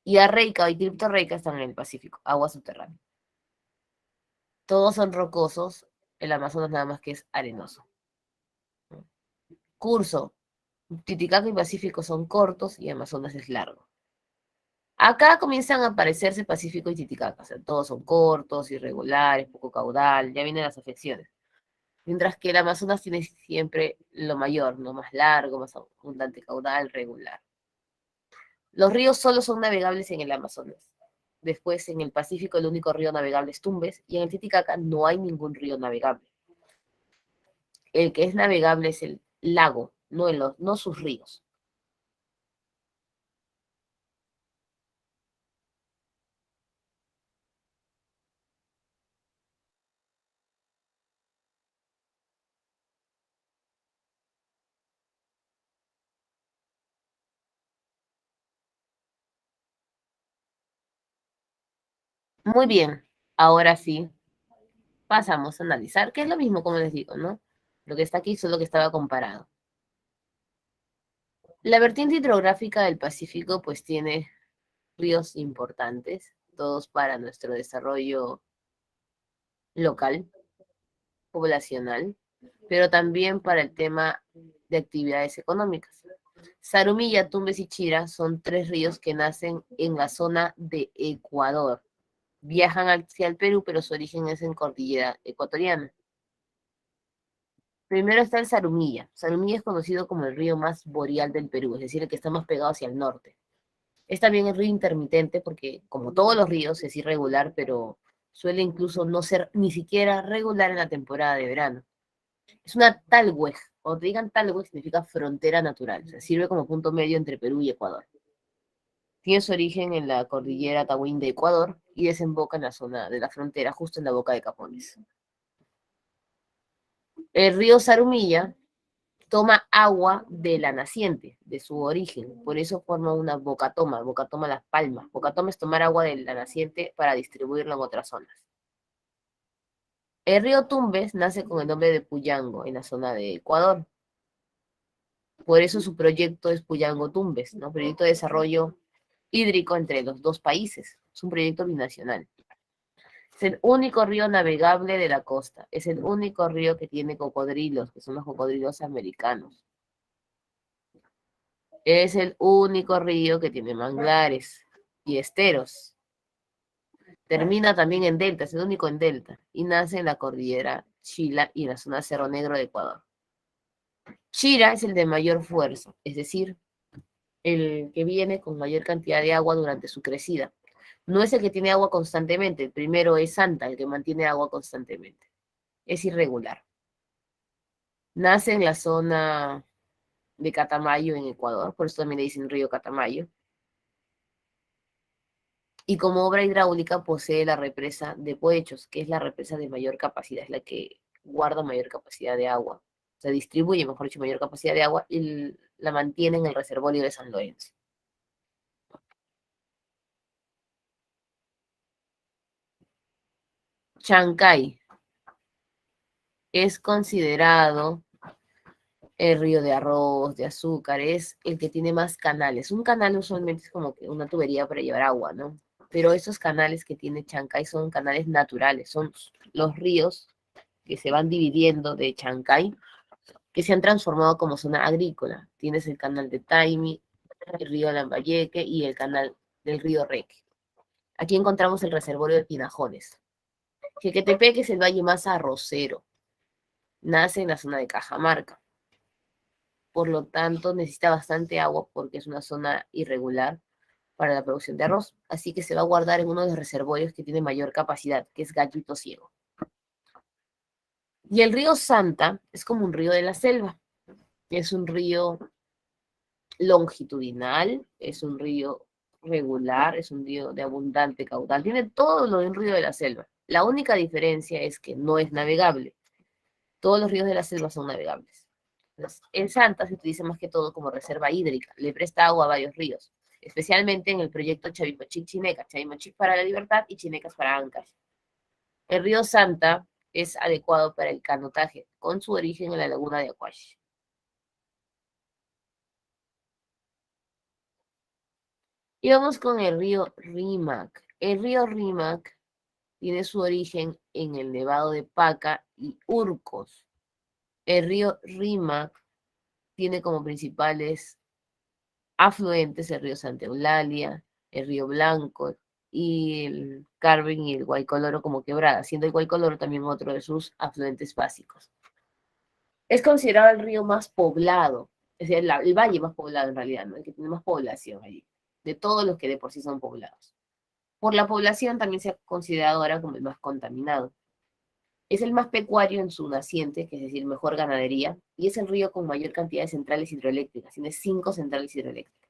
Y Arreica y Criptorreica están en el Pacífico, agua subterránea. Todos son rocosos, el Amazonas nada más que es arenoso. Curso, Titicaca y Pacífico son cortos y Amazonas es largo. Acá comienzan a aparecerse Pacífico y Titicaca, o sea, todos son cortos, irregulares, poco caudal, ya vienen las afecciones. Mientras que el Amazonas tiene siempre lo mayor, ¿no? Más largo, más abundante caudal, regular. Los ríos solo son navegables en el Amazonas. Después, en el Pacífico, el único río navegable es Tumbes, y en el Titicaca no hay ningún río navegable. El que es navegable es el lago, no sus ríos. Muy bien, ahora sí, pasamos a analizar, que es lo mismo como les digo, ¿no? Lo que está aquí es lo que estaba comparado. La vertiente hidrográfica del Pacífico pues tiene ríos importantes, todos para nuestro desarrollo local, poblacional, pero también para el tema de actividades económicas. Sarumilla, Tumbes y Chira son tres ríos que nacen en la zona de Ecuador. Viajan hacia el Perú, pero su origen es en cordillera ecuatoriana. Primero está el Sarumilla. Sarumilla es conocido como el río más boreal del Perú, es decir, el que está más pegado hacia el norte. Es también el río intermitente porque, como todos los ríos, es irregular, pero suele incluso no ser ni siquiera regular en la temporada de verano. Es una talweg. Cuando te digan talweg significa frontera natural. O sea, sirve como punto medio entre Perú y Ecuador. Tiene su origen en la cordillera Tahuín de Ecuador y desemboca en la zona de la frontera, justo en la boca de Capones. El río Sarumilla toma agua de la naciente, de su origen. Por eso forma una bocatoma, bocatoma las palmas. Bocatoma es tomar agua de la naciente para distribuirla en otras zonas. El río Tumbes nace con el nombre de Puyango, en la zona de Ecuador. Por eso su proyecto es Puyango Tumbes, ¿no? Proyecto de desarrollo hídrico entre los dos países. Es un proyecto binacional. Es el único río navegable de la costa. Es el único río que tiene cocodrilos, que son los cocodrilos americanos. Es el único río que tiene manglares y esteros. Termina también en delta, es el único en delta. Y nace en la cordillera Chila y en la zona Cerro Negro de Ecuador. Chira es el de mayor fuerza, es decir, el que viene con mayor cantidad de agua durante su crecida. No es el que tiene agua constantemente, el primero es Santa, el que mantiene agua constantemente. Es irregular. Nace en la zona de Catamayo en Ecuador, por eso también le dicen río Catamayo. Y como obra hidráulica posee la represa de Poechos, que es la represa de mayor capacidad, es la que guarda mayor capacidad de agua. Se distribuye, mejor dicho, mayor capacidad de agua y la mantiene en el reservorio de San Lorenzo. Chancay es considerado el río de arroz, de azúcar, es el que tiene más canales. Un canal usualmente es como que una tubería para llevar agua, ¿no? Pero esos canales que tiene Chancay son canales naturales, son los ríos que se van dividiendo de Chancay, que se han transformado como zona agrícola. Tienes el canal de Taimi, el río Lambayeque y el canal del río Reque. Aquí encontramos el reservorio de Tinajones. Jequetepeque es el valle más arrocero. Nace en la zona de Cajamarca. Por lo tanto, necesita bastante agua porque es una zona irregular para la producción de arroz. Así que se va a guardar en uno de los reservorios que tiene mayor capacidad, que es Gallito Ciego. Y el río Santa es como un río de la selva. Es un río longitudinal, es un río regular, es un río de abundante caudal. Tiene todo lo de un río de la selva. La única diferencia es que no es navegable. Todos los ríos de la selva son navegables. Entonces, en Santa se utiliza más que todo como reserva hídrica. Le presta agua a varios ríos, especialmente en el proyecto Chavimochic-Chineca, Chavimochic para la libertad y Chinecas para Ancash. El río Santa es adecuado para el canotaje, con su origen en la laguna de Acuash. Y vamos con el río Rímac. El río Rímac tiene su origen en el Nevado de Paca y Urcos. El río Rímac tiene como principales afluentes el río Santa Eulalia, el río Blanco y el Carmen y el Guaycoloro como quebrada, siendo el Guaycoloro también otro de sus afluentes básicos. Es considerado el río más poblado, es decir, el valle más poblado en realidad, ¿no? El que tiene más población allí, de todos los que de por sí son poblados. Por la población también se ha considerado ahora como el más contaminado. Es el más pecuario en su naciente, que es decir, mejor ganadería, y es el río con mayor cantidad de centrales hidroeléctricas, tiene 5 centrales hidroeléctricas.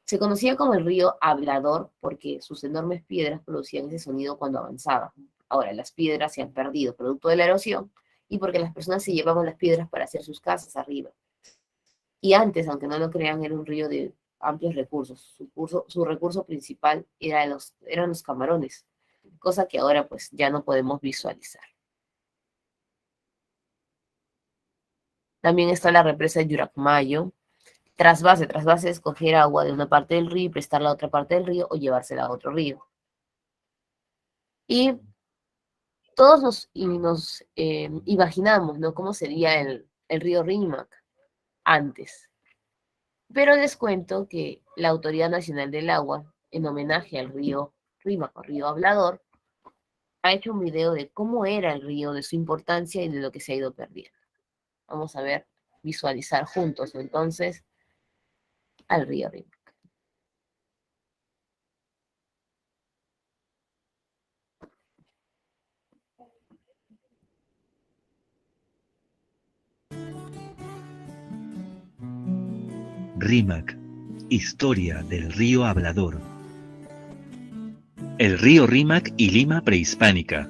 Se conocía como el río Hablador porque sus enormes piedras producían ese sonido cuando avanzaban. Ahora, las piedras se han perdido producto de la erosión y porque las personas se llevaban las piedras para hacer sus casas arriba. Y antes, aunque no lo crean, era un río de amplios recursos. Su recurso principal eran los camarones, cosa que ahora pues ya no podemos visualizar. También está la represa de Yuracmayo. Trasvase es coger agua de una parte del río y prestarla a otra parte del río o llevársela a otro río. Y todos nos imaginamos, ¿no? Cómo sería el río Rímac antes. Pero les cuento que la Autoridad Nacional del Agua, en homenaje al río Rímac o río Hablador, ha hecho un video de cómo era el río, de su importancia y de lo que se ha ido perdiendo. Vamos a ver, visualizar juntos entonces al río Rímac. Rímac, historia del río Hablador. El río Rímac y Lima prehispánica.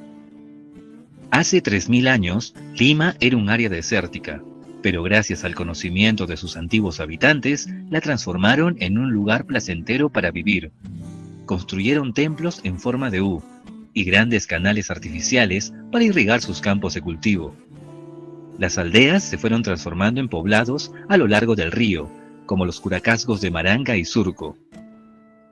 Hace 3000 años, Lima era un área desértica, pero gracias al conocimiento de sus antiguos habitantes, la transformaron en un lugar placentero para vivir. Construyeron templos en forma de U y grandes canales artificiales para irrigar sus campos de cultivo. Las aldeas se fueron transformando en poblados a lo largo del río, como los curacazgos de Maranga y Surco.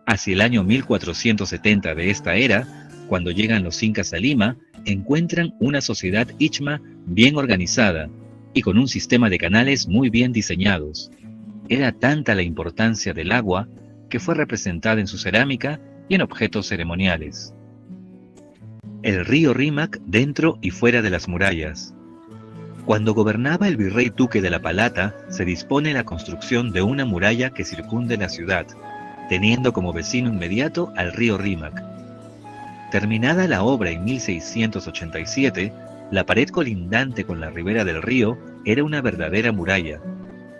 Hacia el año 1470 de esta era, cuando llegan los incas a Lima, encuentran una sociedad ichma bien organizada y con un sistema de canales muy bien diseñados. Era tanta la importancia del agua que fue representada en su cerámica y en objetos ceremoniales. El río Rímac dentro y fuera de las murallas. Cuando gobernaba el virrey Duque de la Palata, se dispone la construcción de una muralla que circunde la ciudad, teniendo como vecino inmediato al río Rímac. Terminada la obra en 1687, la pared colindante con la ribera del río era una verdadera muralla.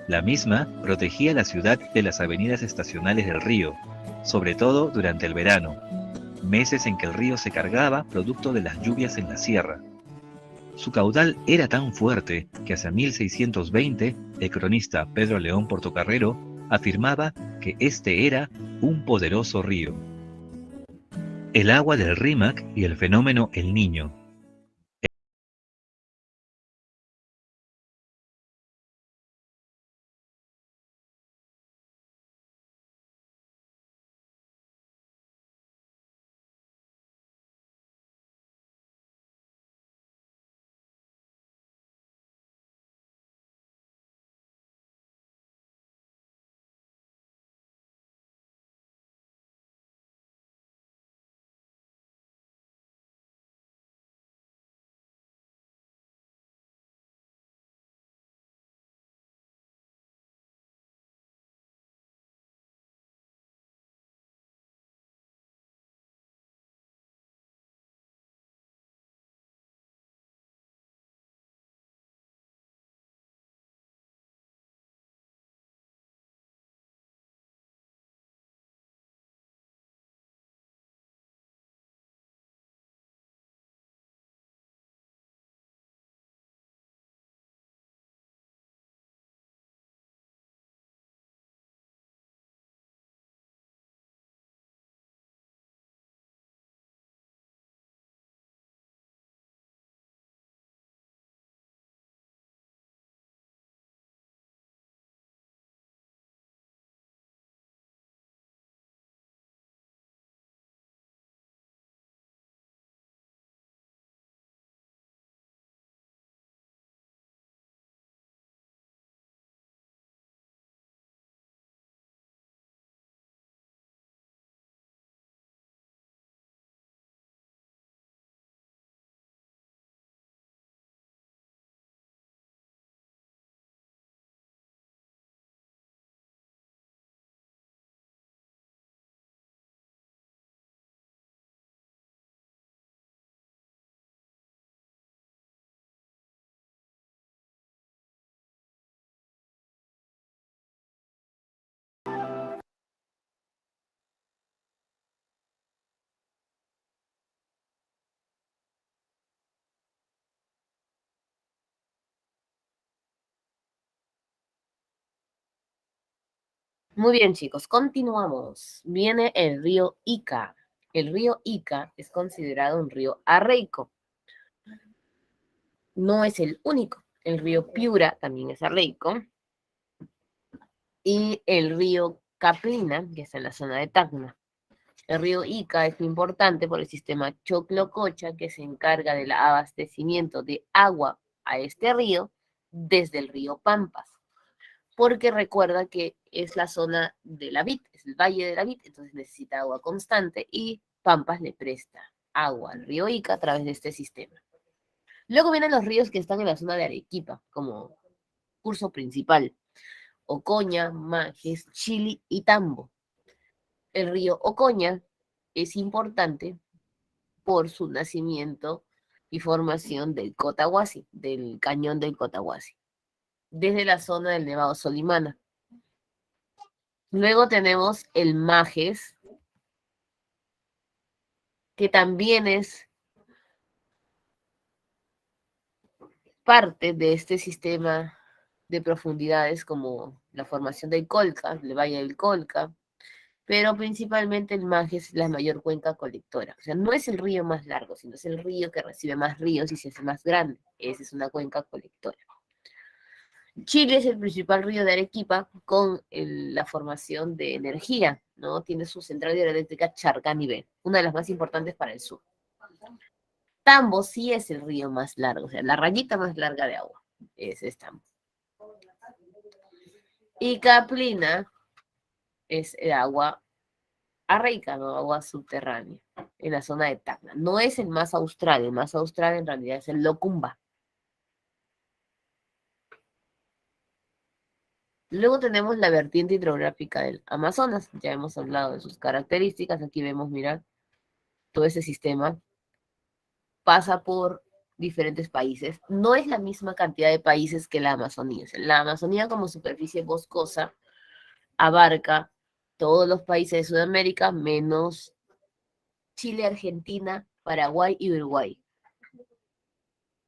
La misma protegía la ciudad de las avenidas estacionales del río, sobre todo durante el verano, meses en que el río se cargaba producto de las lluvias en la sierra. Su caudal era tan fuerte que hacia 1620 el cronista Pedro León Portocarrero afirmaba que este era un poderoso río. El agua del Rímac y el fenómeno El Niño. Muy bien, chicos, continuamos. Viene el río Ica. El río Ica es considerado un río arreico. No es el único. El río Piura también es arreico. Y el río Caprina, que está en la zona de Tacna. El río Ica es importante por el sistema Choclo-Cocha, que se encarga del abastecimiento de agua a este río desde el río Pampas. Porque recuerda que es la zona de la vid, es el valle de la vid, entonces necesita agua constante y Pampas le presta agua al río Ica a través de este sistema. Luego vienen los ríos que están en la zona de Arequipa, como curso principal: Ocoña, Majes, Chili y Tambo. El río Ocoña es importante por su nacimiento y formación del Cotahuasi, del cañón del Cotahuasi, desde la zona del Nevado Solimana. Luego tenemos el Majes, que también es parte de este sistema de profundidades como la formación del Colca, el Valle del Colca, pero principalmente el Majes es la mayor cuenca colectora. O sea, no es el río más largo, sino es el río que recibe más ríos y se hace más grande. Esa es una cuenca colectora. Chile es el principal río de Arequipa con la formación de energía, ¿no? Tiene su central hidroeléctrica Charcanibe, una de las más importantes para el sur. Tambo sí es el río más largo, o sea, la rayita más larga de agua. Ese es Tambo. Y Caprina es el agua arreica, ¿no? Agua subterránea, en la zona de Tacna. No es el más austral en realidad es el Locumba. Luego tenemos la vertiente hidrográfica del Amazonas. Ya hemos hablado de sus características. Aquí vemos, mirad, todo ese sistema pasa por diferentes países. No es la misma cantidad de países que la Amazonía. O sea, la Amazonía como superficie boscosa abarca todos los países de Sudamérica menos Chile, Argentina, Paraguay y Uruguay.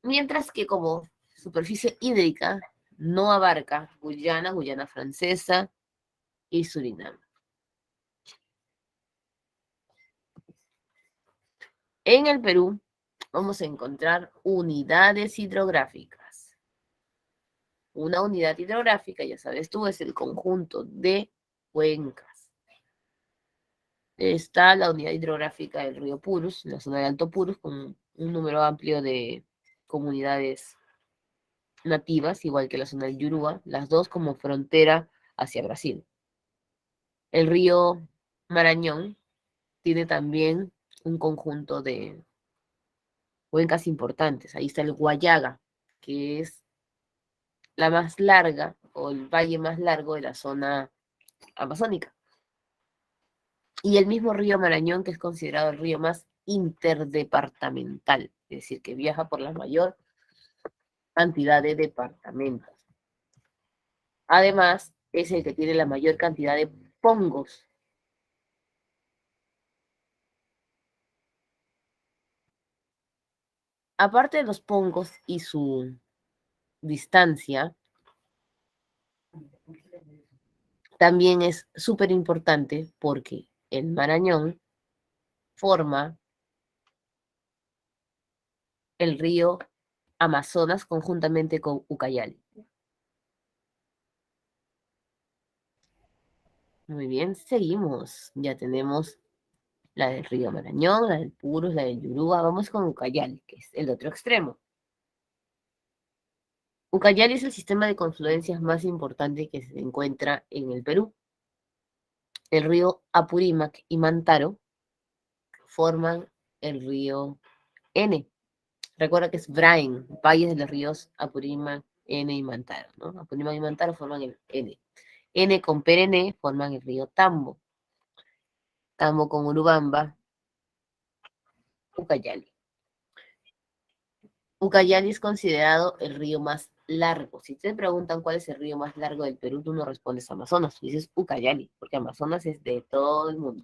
Mientras que como superficie hídrica no abarca Guyana, Guyana Francesa y Surinam. En el Perú vamos a encontrar unidades hidrográficas. Una unidad hidrográfica, ya sabes tú, es el conjunto de cuencas. Está la unidad hidrográfica del río Purus, la zona de Alto Purus, con un número amplio de comunidades nativas, igual que la zona del Yurúa, las dos como frontera hacia Brasil. El río Marañón tiene también un conjunto de cuencas importantes. Ahí está el Guallaga, que es la más larga o el valle más largo de la zona amazónica. Y el mismo río Marañón, que es considerado el río más interdepartamental, es decir, que viaja por la mayor cantidad de departamentos. Además, es el que tiene la mayor cantidad de pongos. Aparte de los pongos y su distancia, también es súper importante porque el Marañón forma el río Amazonas conjuntamente con Ucayali. Muy bien, seguimos. Ya tenemos la del río Marañón, la del Purus, la del Yurúa. Vamos con Ucayali, que es el otro extremo. Ucayali es el sistema de confluencias más importante que se encuentra en el Perú. El río Apurímac y Mantaro forman el río N. Recuerda que es Brain, valles de los ríos Apurímac, N y Mantaro, ¿no? Apurímac y Mantaro forman el N. N con Perene forman el río Tambo. Tambo con Urubamba, Ucayali. Ucayali es considerado el río más largo. Si te preguntan cuál es el río más largo del Perú, tú no respondes Amazonas, tú dices Ucayali, porque Amazonas es de todo el mundo.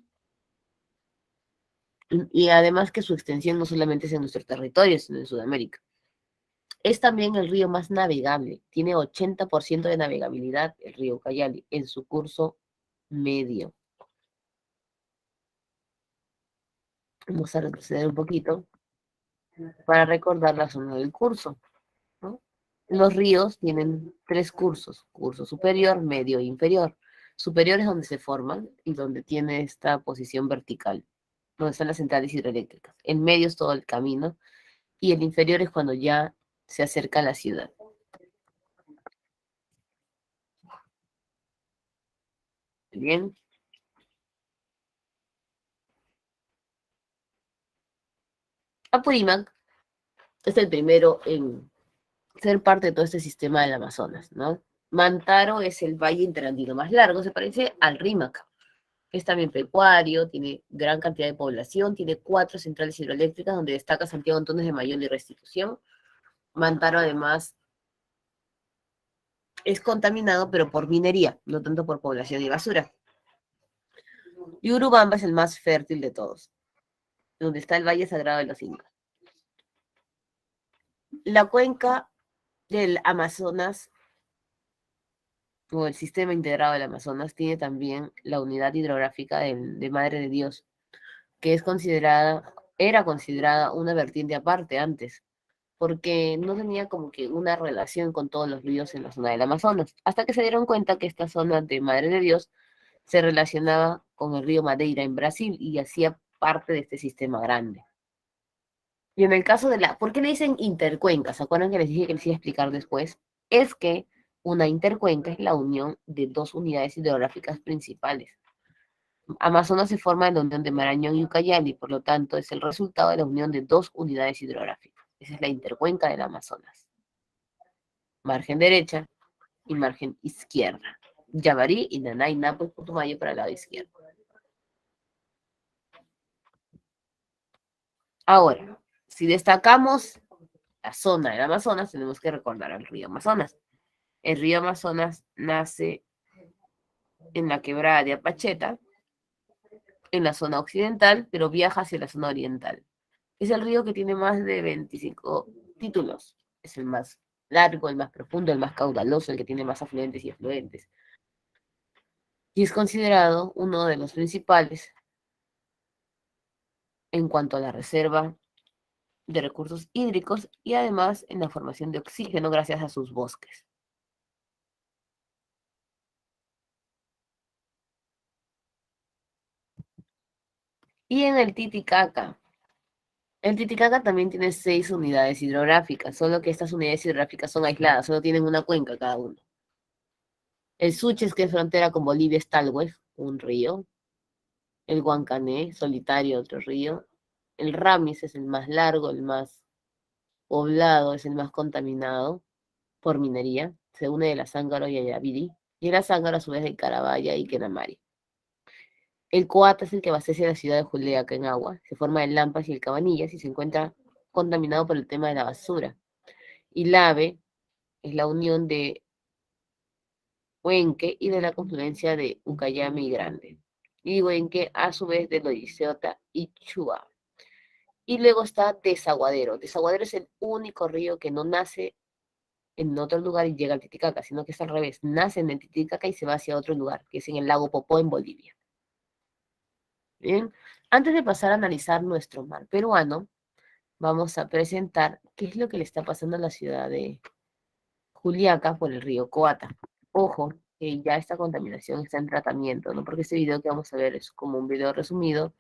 Y además que su extensión no solamente es en nuestro territorio, sino en Sudamérica. Es también el río más navegable. Tiene 80% de navegabilidad el río Ucayali en su curso medio. Vamos a retroceder un poquito para recordar la zona del curso, ¿no? Los ríos tienen tres cursos: curso superior, medio e inferior. Superior es donde se forman y donde tiene esta posición vertical, donde están las centrales hidroeléctricas. El medio es todo el camino y el inferior es cuando ya se acerca a la ciudad. Bien. Apurímac es el primero en ser parte de todo este sistema del Amazonas, ¿no? Mantaro es el valle interandino más largo, se parece al Rímac. Es también pecuario, tiene gran cantidad de población, tiene 4 centrales hidroeléctricas donde destaca Santiago Antunes de Mayol y Restitución. Mantaro además es contaminado, pero por minería, no tanto por población y basura. Y Urubamba es el más fértil de todos, donde está el Valle Sagrado de los Incas. La cuenca del Amazonas, o el sistema integrado del Amazonas, tiene también la unidad hidrográfica de Madre de Dios, que era considerada una vertiente aparte antes, porque no tenía como que una relación con todos los ríos en la zona del Amazonas, hasta que se dieron cuenta que esta zona de Madre de Dios se relacionaba con el río Madeira en Brasil y hacía parte de este sistema grande. Y en el caso de ¿por qué le dicen intercuencas? ¿Se acuerdan que les dije que les iba a explicar después? Es que una intercuenca es la unión de dos unidades hidrográficas principales. Amazonas se forma en la unión de Marañón y Ucayali, por lo tanto es el resultado de la unión de dos unidades hidrográficas. Esa es la intercuenca del Amazonas. Margen derecha y margen izquierda. Yavarí y Nanay, Napo y Putumayo para el lado izquierdo. Ahora, si destacamos la zona del Amazonas, tenemos que recordar al río Amazonas. El río Amazonas nace en la quebrada de Apacheta, en la zona occidental, pero viaja hacia la zona oriental. Es el río que tiene más de 25 títulos. Es el más largo, el más profundo, el más caudaloso, el que tiene más afluentes y efluentes. Y es considerado uno de los principales en cuanto a la reserva de recursos hídricos y además en la formación de oxígeno gracias a sus bosques. Y en el Titicaca. El Titicaca también tiene 6 unidades hidrográficas, solo que estas unidades hidrográficas son aisladas, solo tienen una cuenca cada uno. El Suches, que es frontera con Bolivia, es Talhues, un río. El Huancané, solitario, otro río. El Ramis es el más largo, el más poblado, es el más contaminado por minería. Se une de la Zángaro y Ayaviri. Y el Zángaro a su vez de Carabaya y Quenamari. El Coata es el que abastece a la ciudad de Juliaca en agua. Se forma en Lampas y el Cabanillas y se encuentra contaminado por el tema de la basura. Y Lave es la unión de Huenque y de la confluencia de Ucayame y Grande. Y Huenque a su vez de Lodiceota y Chua. Y luego está Desaguadero. Desaguadero es el único río que no nace en otro lugar y llega al Titicaca, sino que es al revés. Nace en el Titicaca y se va hacia otro lugar, que es en el lago Popó en Bolivia. Bien, antes de pasar a analizar nuestro mar peruano, vamos a presentar qué es lo que le está pasando a la ciudad de Juliaca por el río Coata. Ojo, que ya esta contaminación está en tratamiento, ¿no? Porque este video que vamos a ver es como un video resumido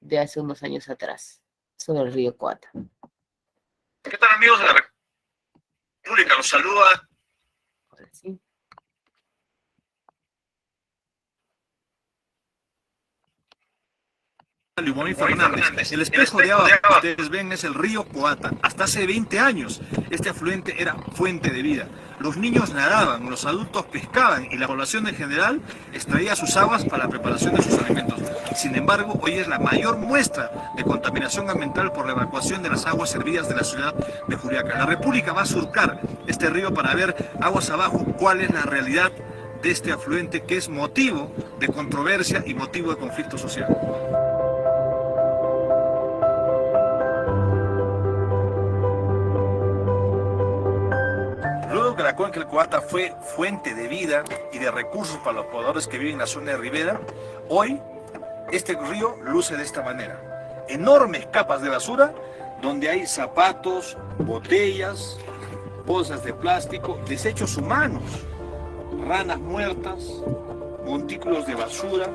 de hace unos años atrás sobre el río Coata. ¿Qué tal, amigos de la República? Los saluda. Ahora sí. Limón y Fernández. El espejo de agua que ustedes ven es el río Coata. Hasta hace 20 años este afluente era fuente de vida. Los niños nadaban, los adultos pescaban y la población en general extraía sus aguas para la preparación de sus alimentos. Sin embargo, hoy es la mayor muestra de contaminación ambiental por la evacuación de las aguas servidas de la ciudad de Juliaca. La República va a surcar este río para ver aguas abajo cuál es la realidad de este afluente que es motivo de controversia y motivo de conflicto social. Luego que la cuenca del Coata fue fuente de vida y de recursos para los pobladores que viven en la zona de Ribera, hoy este río luce de esta manera. Enormes capas de basura donde hay zapatos, botellas, bolsas de plástico, desechos humanos, ranas muertas, montículos de basura,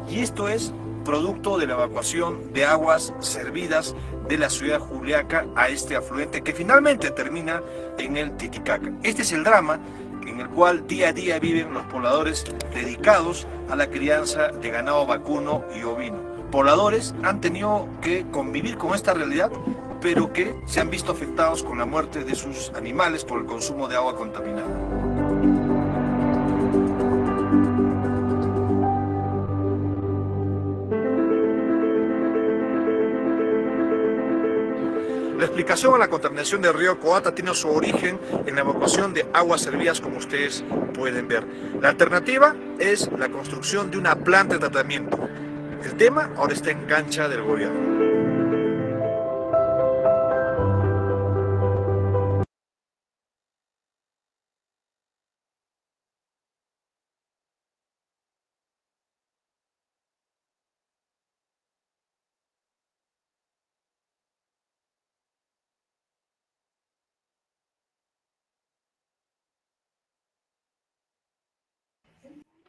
y esto es producto de la evacuación de aguas servidas de la ciudad de Juliaca a este afluente que finalmente termina en el Titicaca. Este es el drama en el cual día a día viven los pobladores dedicados a la crianza de ganado vacuno y ovino. Pobladores han tenido que convivir con esta realidad, pero que se han visto afectados con la muerte de sus animales por el consumo de agua contaminada. La explicación a la contaminación del río Coata tiene su origen en la evacuación de aguas servidas, como ustedes pueden ver. La alternativa es la construcción de una planta de tratamiento. El tema ahora está en cancha del gobierno.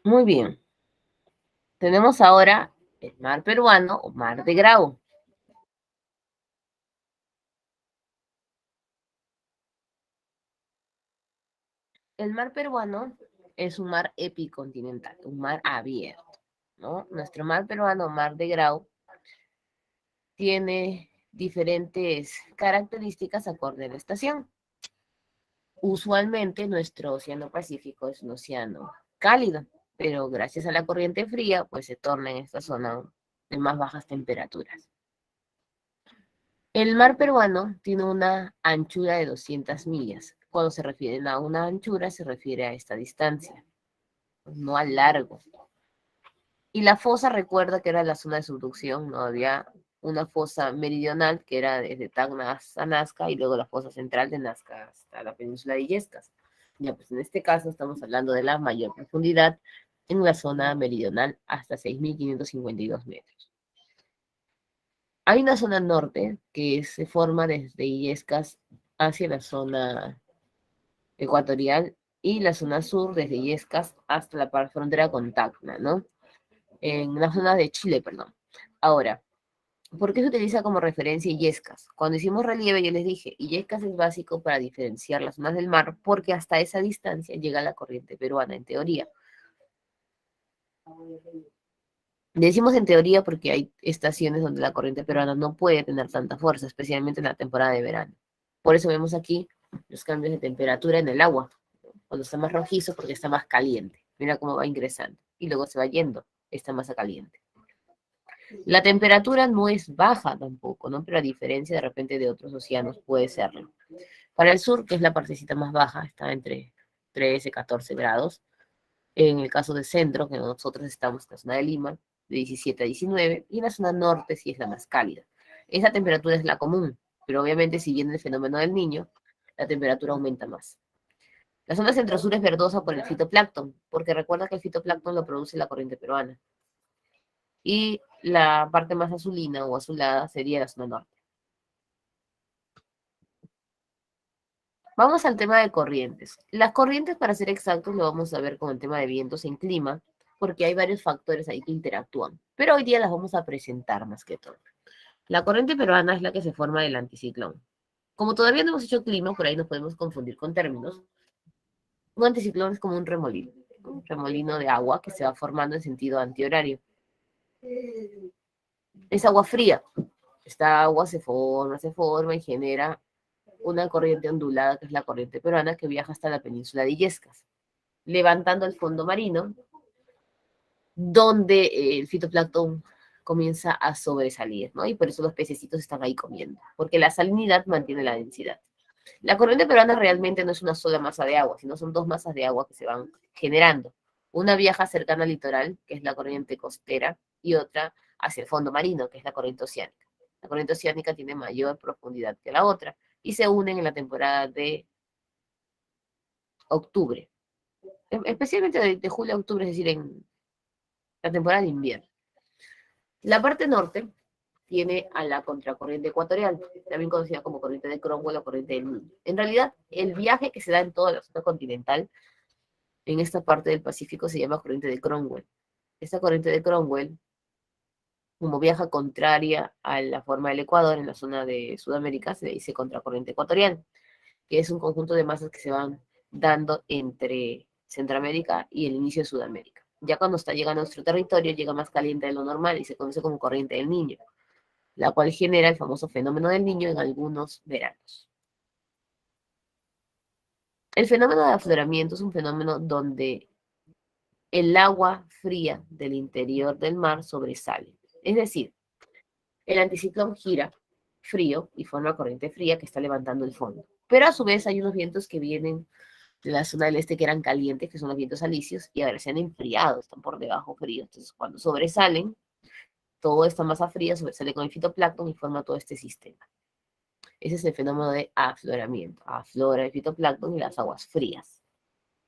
Muy bien. Tenemos ahora el mar peruano o mar de Grau. El mar peruano es un mar epicontinental, un mar abierto, ¿no? Nuestro mar peruano, mar de Grau, tiene diferentes características acorde a la estación. Usualmente nuestro océano Pacífico es un océano cálido, pero gracias a la corriente fría, pues se torna en esta zona de más bajas temperaturas. El mar peruano tiene una anchura de 200 millas. Cuando se refieren a una anchura, se refiere a esta distancia, no al largo. Y la fosa, recuerda que era la zona de subducción, ¿no? Había una fosa meridional que era desde Tacna hasta Nazca y luego la fosa central de Nazca hasta la península de Illescas. Ya, pues en este caso estamos hablando de la mayor profundidad en la zona meridional hasta 6.552 metros. Hay una zona norte que se forma desde Illescas hacia la zona ecuatorial y la zona sur desde Illescas hasta la frontera con Tacna, ¿no? En la zona de Chile, perdón. Ahora, ¿por qué se utiliza como referencia Illescas? Cuando hicimos relieve yo les dije, Illescas es básico para diferenciar las zonas del mar porque hasta esa distancia llega la corriente peruana, en teoría. Decimos en teoría porque hay estaciones donde la corriente peruana no puede tener tanta fuerza, especialmente en la temporada de verano. Por eso vemos aquí los cambios de temperatura en el agua. Cuando está más rojizo porque está más caliente. Mira cómo va ingresando. Y luego se va yendo esta masa caliente. La temperatura no es baja tampoco, ¿no? Pero a diferencia de repente de otros océanos puede serlo. Para el sur, que es la partecita más baja, está entre 13 y 14 grados. En el caso de centro, que nosotros estamos en la zona de Lima, de 17 a 19, y en la zona norte sí es la más cálida. Esa temperatura es la común, pero obviamente si viene el fenómeno del Niño, la temperatura aumenta más. La zona centro-sur es verdosa por el fitoplancton, porque recuerda que el fitoplancton lo produce la corriente peruana. Y la parte más azulina o azulada sería la zona norte. Vamos al tema de corrientes. Las corrientes, para ser exactos, lo vamos a ver con el tema de vientos en clima, porque hay varios factores ahí que interactúan. Pero hoy día las vamos a presentar más que todo. La corriente peruana es la que se forma del anticiclón. Como todavía no hemos hecho clima, por ahí nos podemos confundir con términos. Un anticiclón es como un remolino de agua que se va formando en sentido antihorario. Es agua fría. Esta agua se forma y genera una corriente ondulada, que es la corriente peruana, que viaja hasta la península de Illescas, levantando el fondo marino, donde el fitoplancton comienza a sobresalir, ¿no? Y por eso los pececitos están ahí comiendo, porque la salinidad mantiene la densidad. La corriente peruana realmente no es una sola masa de agua, sino son dos masas de agua que se van generando. Una viaja cercana al litoral, que es la corriente costera, y otra hacia el fondo marino, que es la corriente oceánica. La corriente oceánica tiene mayor profundidad que la otra y se unen en la temporada de octubre, especialmente de julio a octubre, es decir, en la temporada de invierno. La parte norte tiene a la contracorriente ecuatorial, también conocida como corriente de Cromwell o corriente del Niño. En realidad, el viaje que se da en toda la zona continental, en esta parte del Pacífico, se llama corriente de Cromwell. Esta corriente de Cromwell, como viaja contraria a la forma del Ecuador en la zona de Sudamérica, se le dice contracorriente ecuatorial, que es un conjunto de masas que se van dando entre Centroamérica y el inicio de Sudamérica. Ya cuando está llegando a nuestro territorio, llega más caliente de lo normal y se conoce como corriente del Niño, la cual genera el famoso fenómeno del Niño en algunos veranos. El fenómeno de afloramiento es un fenómeno donde el agua fría del interior del mar sobresale. Es decir, el anticiclón gira frío y forma corriente fría que está levantando el fondo. Pero a su vez hay unos vientos que vienen de la zona del este que eran calientes, que son los vientos alisios, y ahora se han enfriado, están por debajo fríos. Entonces, cuando sobresalen, toda esta masa fría sobresale con el fitoplancton y forma todo este sistema. Ese es el fenómeno de afloramiento. Aflora el fitoplancton y las aguas frías.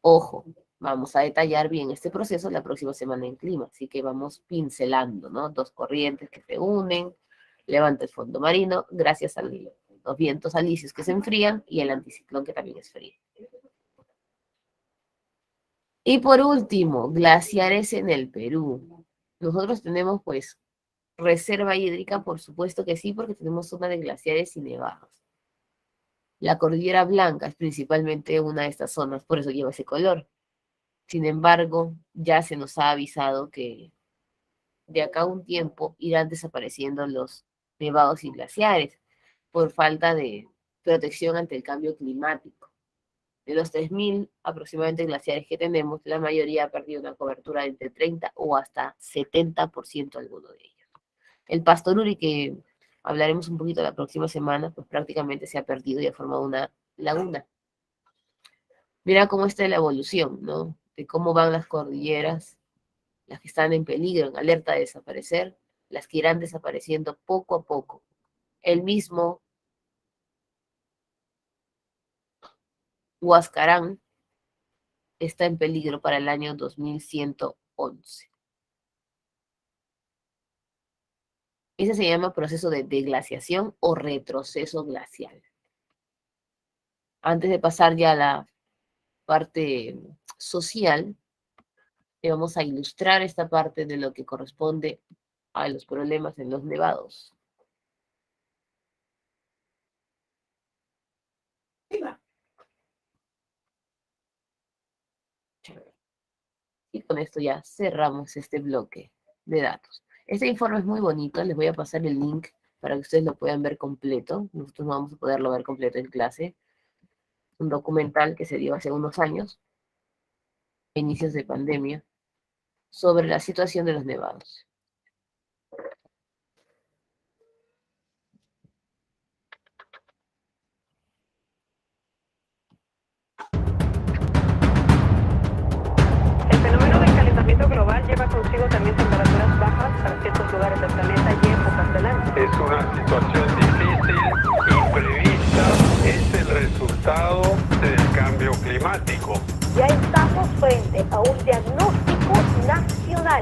Ojo, vamos a detallar bien este proceso la próxima semana en clima, así que vamos pincelando, ¿no? Dos corrientes que se unen, levanta el fondo marino gracias a los vientos alisios que se enfrían y el anticiclón que también es frío. Y por último, glaciares en el Perú. Nosotros tenemos pues reserva hídrica, por supuesto que sí, porque tenemos zona de glaciares y nevados. La Cordillera Blanca es principalmente una de estas zonas, por eso lleva ese color. Sin embargo, ya se nos ha avisado que de acá a un tiempo irán desapareciendo los nevados y glaciares por falta de protección ante el cambio climático. De los 3.000 aproximadamente glaciares que tenemos, la mayoría ha perdido una cobertura de entre 30 o hasta 70% alguno de ellos. El Pastoruri, que hablaremos un poquito la próxima semana, pues prácticamente se ha perdido y ha formado una laguna. Mira cómo está la evolución, ¿no? De cómo van las cordilleras, las que están en peligro, en alerta de desaparecer, las que irán desapareciendo poco a poco. El mismo Huascarán está en peligro para el año 2111. Ese se llama proceso de deglaciación o retroceso glacial. Antes de pasar ya a la parte social, vamos a ilustrar esta parte de lo que corresponde a los problemas en los nevados. Y con esto ya cerramos este bloque de datos. Este informe es muy bonito, les voy a pasar el link para que ustedes lo puedan ver completo. Nosotros no vamos a poderlo ver completo en clase. Un documental que se dio hace unos años, a inicios de pandemia, sobre la situación de los nevados. El fenómeno del calentamiento global lleva consigo también temperaturas bajas para ciertos lugares del planeta y épocas del año. Es una situación difícil, imprevista, es el resultado del cambio climático. Ya estamos frente a un diagnóstico nacional.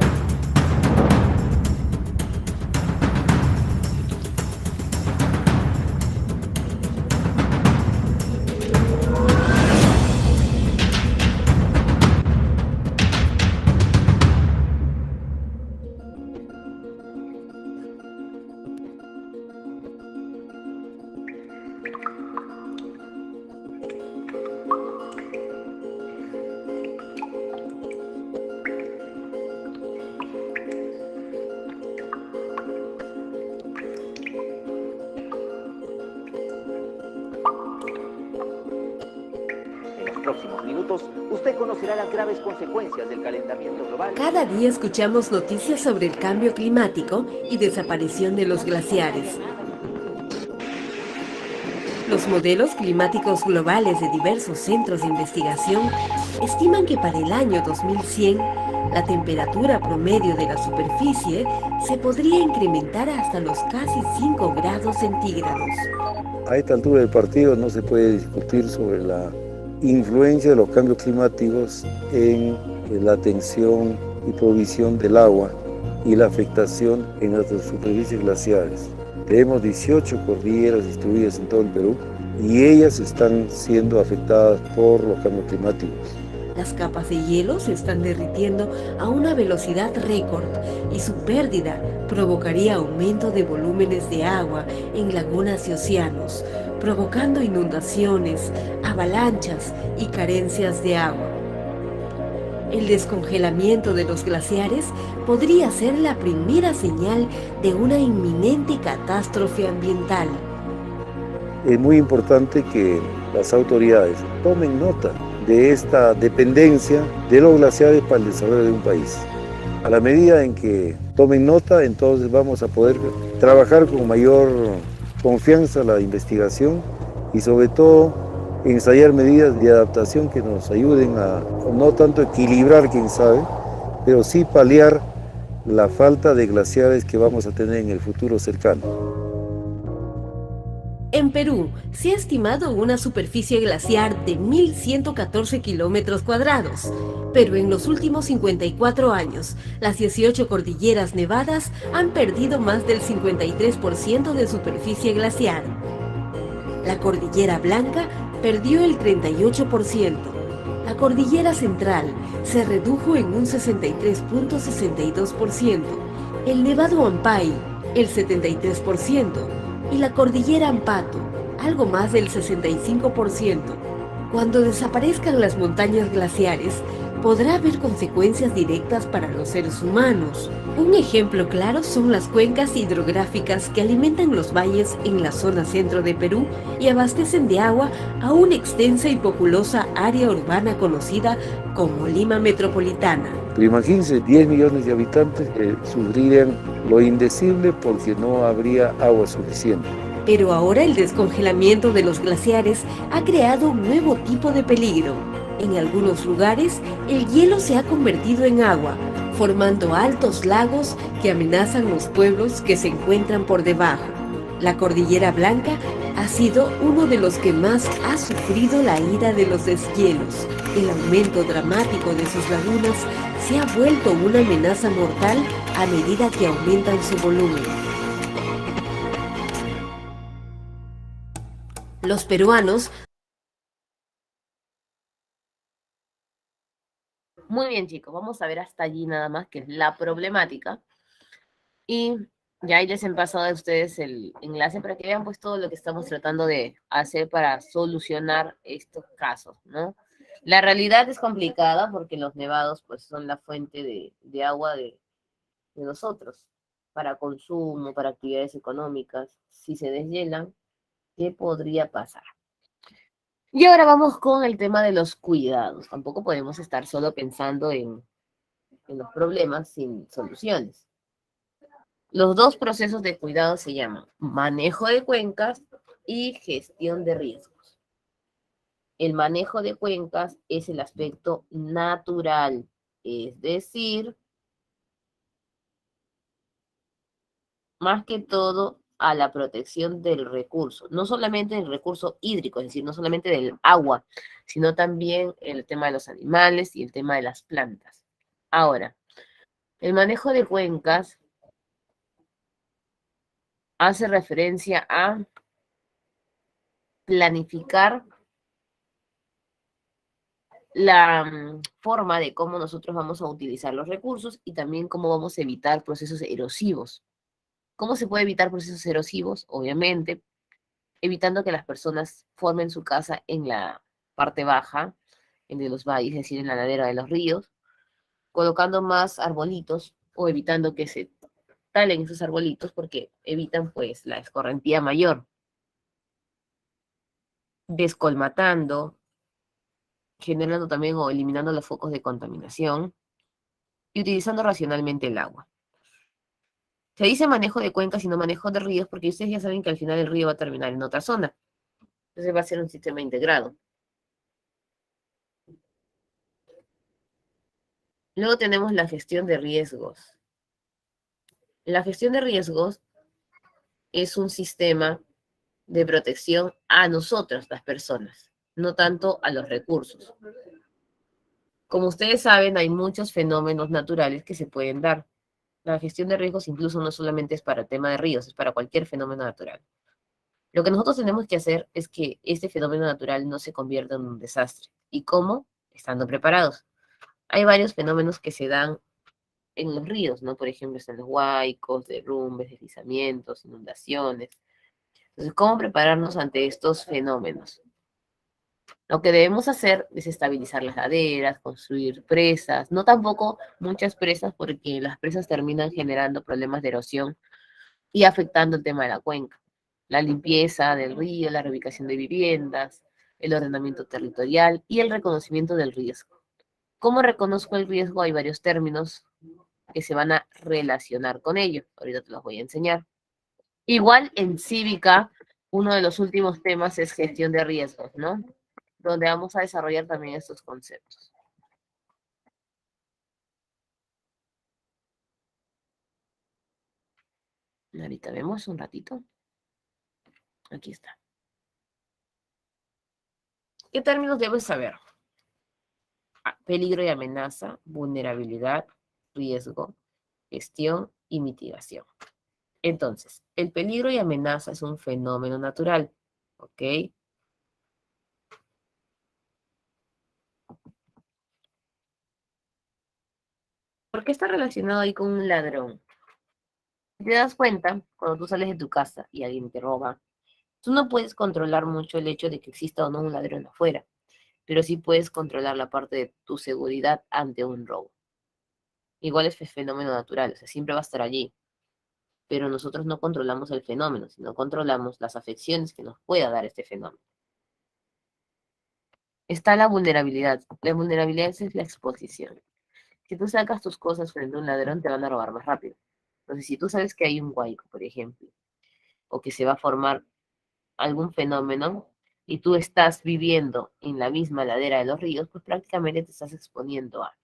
Próximos minutos, usted conocerá las graves consecuencias del calentamiento global. Cada día escuchamos noticias sobre el cambio climático y desaparición de los glaciares. Los modelos climáticos globales de diversos centros de investigación estiman que para el año 2100, la temperatura promedio de la superficie se podría incrementar hasta los casi 5 grados centígrados. A esta altura del partido no se puede discutir sobre la influencia de los cambios climáticos en la atención y provisión del agua y la afectación en nuestras superficies glaciares. Tenemos 18 cordilleras distribuidas en todo el Perú y ellas están siendo afectadas por los cambios climáticos. Las capas de hielo se están derritiendo a una velocidad récord y su pérdida provocaría aumento de volúmenes de agua en lagunas y océanos, provocando inundaciones, avalanchas y carencias de agua. El descongelamiento de los glaciares podría ser la primera señal de una inminente catástrofe ambiental. Es muy importante que las autoridades tomen nota de esta dependencia de los glaciares para el desarrollo de un país. A la medida en que tomen nota, entonces vamos a poder trabajar con mayor confianza la investigación y sobre todo ensayar medidas de adaptación que nos ayuden a no tanto equilibrar, quién sabe, pero sí paliar la falta de glaciares que vamos a tener en el futuro cercano. En Perú se ha estimado una superficie glaciar de 1.114 kilómetros cuadrados, pero en los últimos 54 años, las 18 cordilleras nevadas han perdido más del 53% de superficie glaciar. La Cordillera Blanca perdió el 38%. La Cordillera Central se redujo en un 63.62%. El Nevado Ampay, el 73%. Y la Cordillera Ampato, algo más del 65%. Cuando desaparezcan las montañas glaciares, podrá haber consecuencias directas para los seres humanos. Un ejemplo claro son las cuencas hidrográficas que alimentan los valles en la zona centro de Perú y abastecen de agua a una extensa y populosa área urbana conocida como Lima Metropolitana. Pero imagínense, 10 millones de habitantes sufrirían lo indecible porque no habría agua suficiente. Pero ahora el descongelamiento de los glaciares ha creado un nuevo tipo de peligro. En algunos lugares, el hielo se ha convertido en agua, formando altos lagos que amenazan los pueblos que se encuentran por debajo. La Cordillera Blanca ha sido uno de los que más ha sufrido la ira de los deshielos. El aumento dramático de sus lagunas se ha vuelto una amenaza mortal a medida que aumentan su volumen. Los peruanos. Muy bien, chicos, vamos a ver hasta allí nada más, que es la problemática. Y ya ahí les he pasado a ustedes el enlace para que vean pues todo lo que estamos tratando de hacer para solucionar estos casos, ¿no? La realidad es complicada porque los nevados pues son la fuente de agua de nosotros, para consumo, para actividades económicas. Si se deshielan, ¿qué podría pasar? Y ahora vamos con el tema de los cuidados. Tampoco podemos estar solo pensando en los problemas sin soluciones. Los dos procesos de cuidado se llaman manejo de cuencas y gestión de riesgos. El manejo de cuencas es el aspecto natural, es decir, más que todo a la protección del recurso, no solamente del recurso hídrico, es decir, no solamente del agua, sino también el tema de los animales y el tema de las plantas. Ahora, el manejo de cuencas hace referencia a planificar la forma de cómo nosotros vamos a utilizar los recursos y también cómo vamos a evitar procesos erosivos. ¿Cómo se puede evitar procesos erosivos? Obviamente, evitando que las personas formen su casa en la parte baja, en de los valles, es decir, en la ladera de los ríos, colocando más arbolitos o evitando que se talen esos arbolitos porque evitan pues la escorrentía mayor. Descolmatando, generando también o eliminando los focos de contaminación y utilizando racionalmente el agua. Se dice manejo de cuencas y no manejo de ríos porque ustedes ya saben que al final el río va a terminar en otra zona. Entonces va a ser un sistema integrado. Luego tenemos la gestión de riesgos. La gestión de riesgos es un sistema de protección a nosotros, las personas, no tanto a los recursos. Como ustedes saben, hay muchos fenómenos naturales que se pueden dar. La gestión de riesgos incluso no solamente es para el tema de ríos, es para cualquier fenómeno natural. Lo que nosotros tenemos que hacer es que este fenómeno natural no se convierta en un desastre. ¿Y cómo? Estando preparados. Hay varios fenómenos que se dan en los ríos, ¿no? Por ejemplo, están los huaicos, derrumbes, deslizamientos, inundaciones. Entonces, ¿cómo prepararnos ante estos fenómenos? Lo que debemos hacer es estabilizar las laderas, construir presas, no tampoco muchas presas porque las presas terminan generando problemas de erosión y afectando el tema de la cuenca. La limpieza del río, la reubicación de viviendas, el ordenamiento territorial y el reconocimiento del riesgo. ¿Cómo reconozco el riesgo? Hay varios términos que se van a relacionar con ello. Ahorita te los voy a enseñar. Igual en cívica, uno de los últimos temas es gestión de riesgos, ¿no? Donde vamos a desarrollar también estos conceptos. Ahorita vemos un ratito. Aquí está. ¿Qué términos debes saber? Peligro y amenaza, vulnerabilidad, riesgo, gestión y mitigación. Entonces, el peligro y amenaza es un fenómeno natural, ¿ok? ¿Por qué está relacionado ahí con un ladrón? Si te das cuenta, cuando tú sales de tu casa y alguien te roba, tú no puedes controlar mucho el hecho de que exista o no un ladrón afuera, pero sí puedes controlar la parte de tu seguridad ante un robo. Igual es fenómeno natural, o sea, siempre va a estar allí, pero nosotros no controlamos el fenómeno, sino controlamos las afecciones que nos pueda dar este fenómeno. Está la vulnerabilidad. La vulnerabilidad es la exposición. Si tú sacas tus cosas frente a un ladrón, te van a robar más rápido. Entonces, si tú sabes que hay un huaico, por ejemplo, o que se va a formar algún fenómeno, y tú estás viviendo en la misma ladera de los ríos, pues prácticamente te estás exponiendo a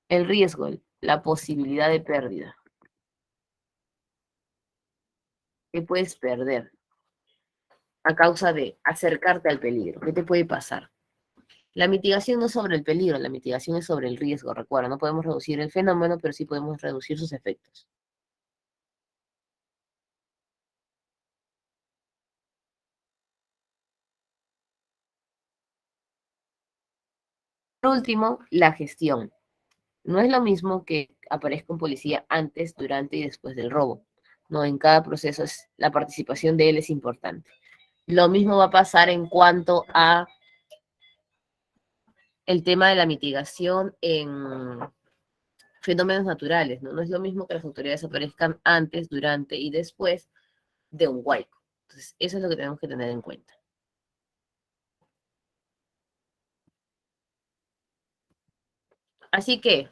el riesgo, la posibilidad de pérdida. ¿Qué puedes perder a causa de acercarte al peligro? ¿Qué te puede pasar? La mitigación no es sobre el peligro, la mitigación es sobre el riesgo. Recuerda, no podemos reducir el fenómeno, pero sí podemos reducir sus efectos. Por último, la gestión. No es lo mismo que aparezca un policía antes, durante y después del robo. No, en cada proceso la participación de él es importante. Lo mismo va a pasar en cuanto a el tema de la mitigación en fenómenos naturales, ¿no? No es lo mismo que las autoridades aparezcan antes, durante y después de un huaico. Entonces, eso es lo que tenemos que tener en cuenta. Así que,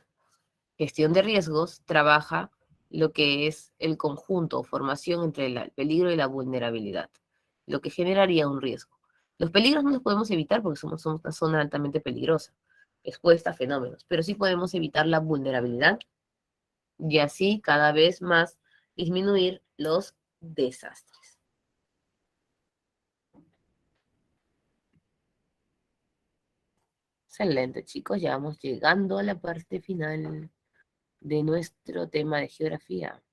gestión de riesgos trabaja lo que es el conjunto o formación entre el peligro y la vulnerabilidad, lo que generaría un riesgo. Los peligros no los podemos evitar porque somos una zona altamente peligrosa, expuesta a fenómenos, pero sí podemos evitar la vulnerabilidad y así cada vez más disminuir los desastres. Excelente, chicos, ya vamos llegando a la parte final de nuestro tema de geografía.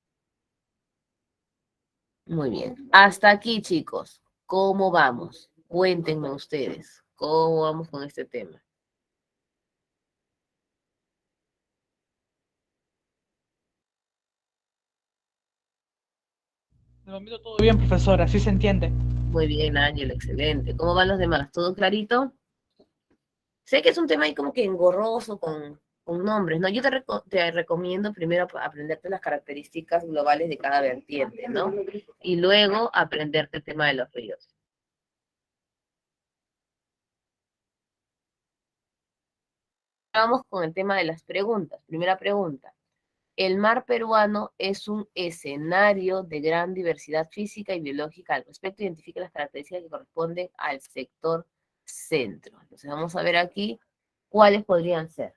Muy bien. Hasta aquí, chicos. ¿Cómo vamos? Cuéntenme ustedes. ¿Cómo vamos con este tema? De momento todo bien, profesora, así se entiende. Muy bien, Ángel, excelente. ¿Cómo van los demás? ¿Todo clarito? Sé que es un tema ahí como que engorroso con nombres, ¿no? Yo te recomiendo primero aprenderte las características globales de cada vertiente, ¿no? Y luego aprenderte el tema de los ríos. Vamos con el tema de las preguntas. Primera pregunta. El mar peruano es un escenario de gran diversidad física y biológica. Al respecto, identifica las características que corresponden al sector centro. Entonces, vamos a ver aquí cuáles podrían ser.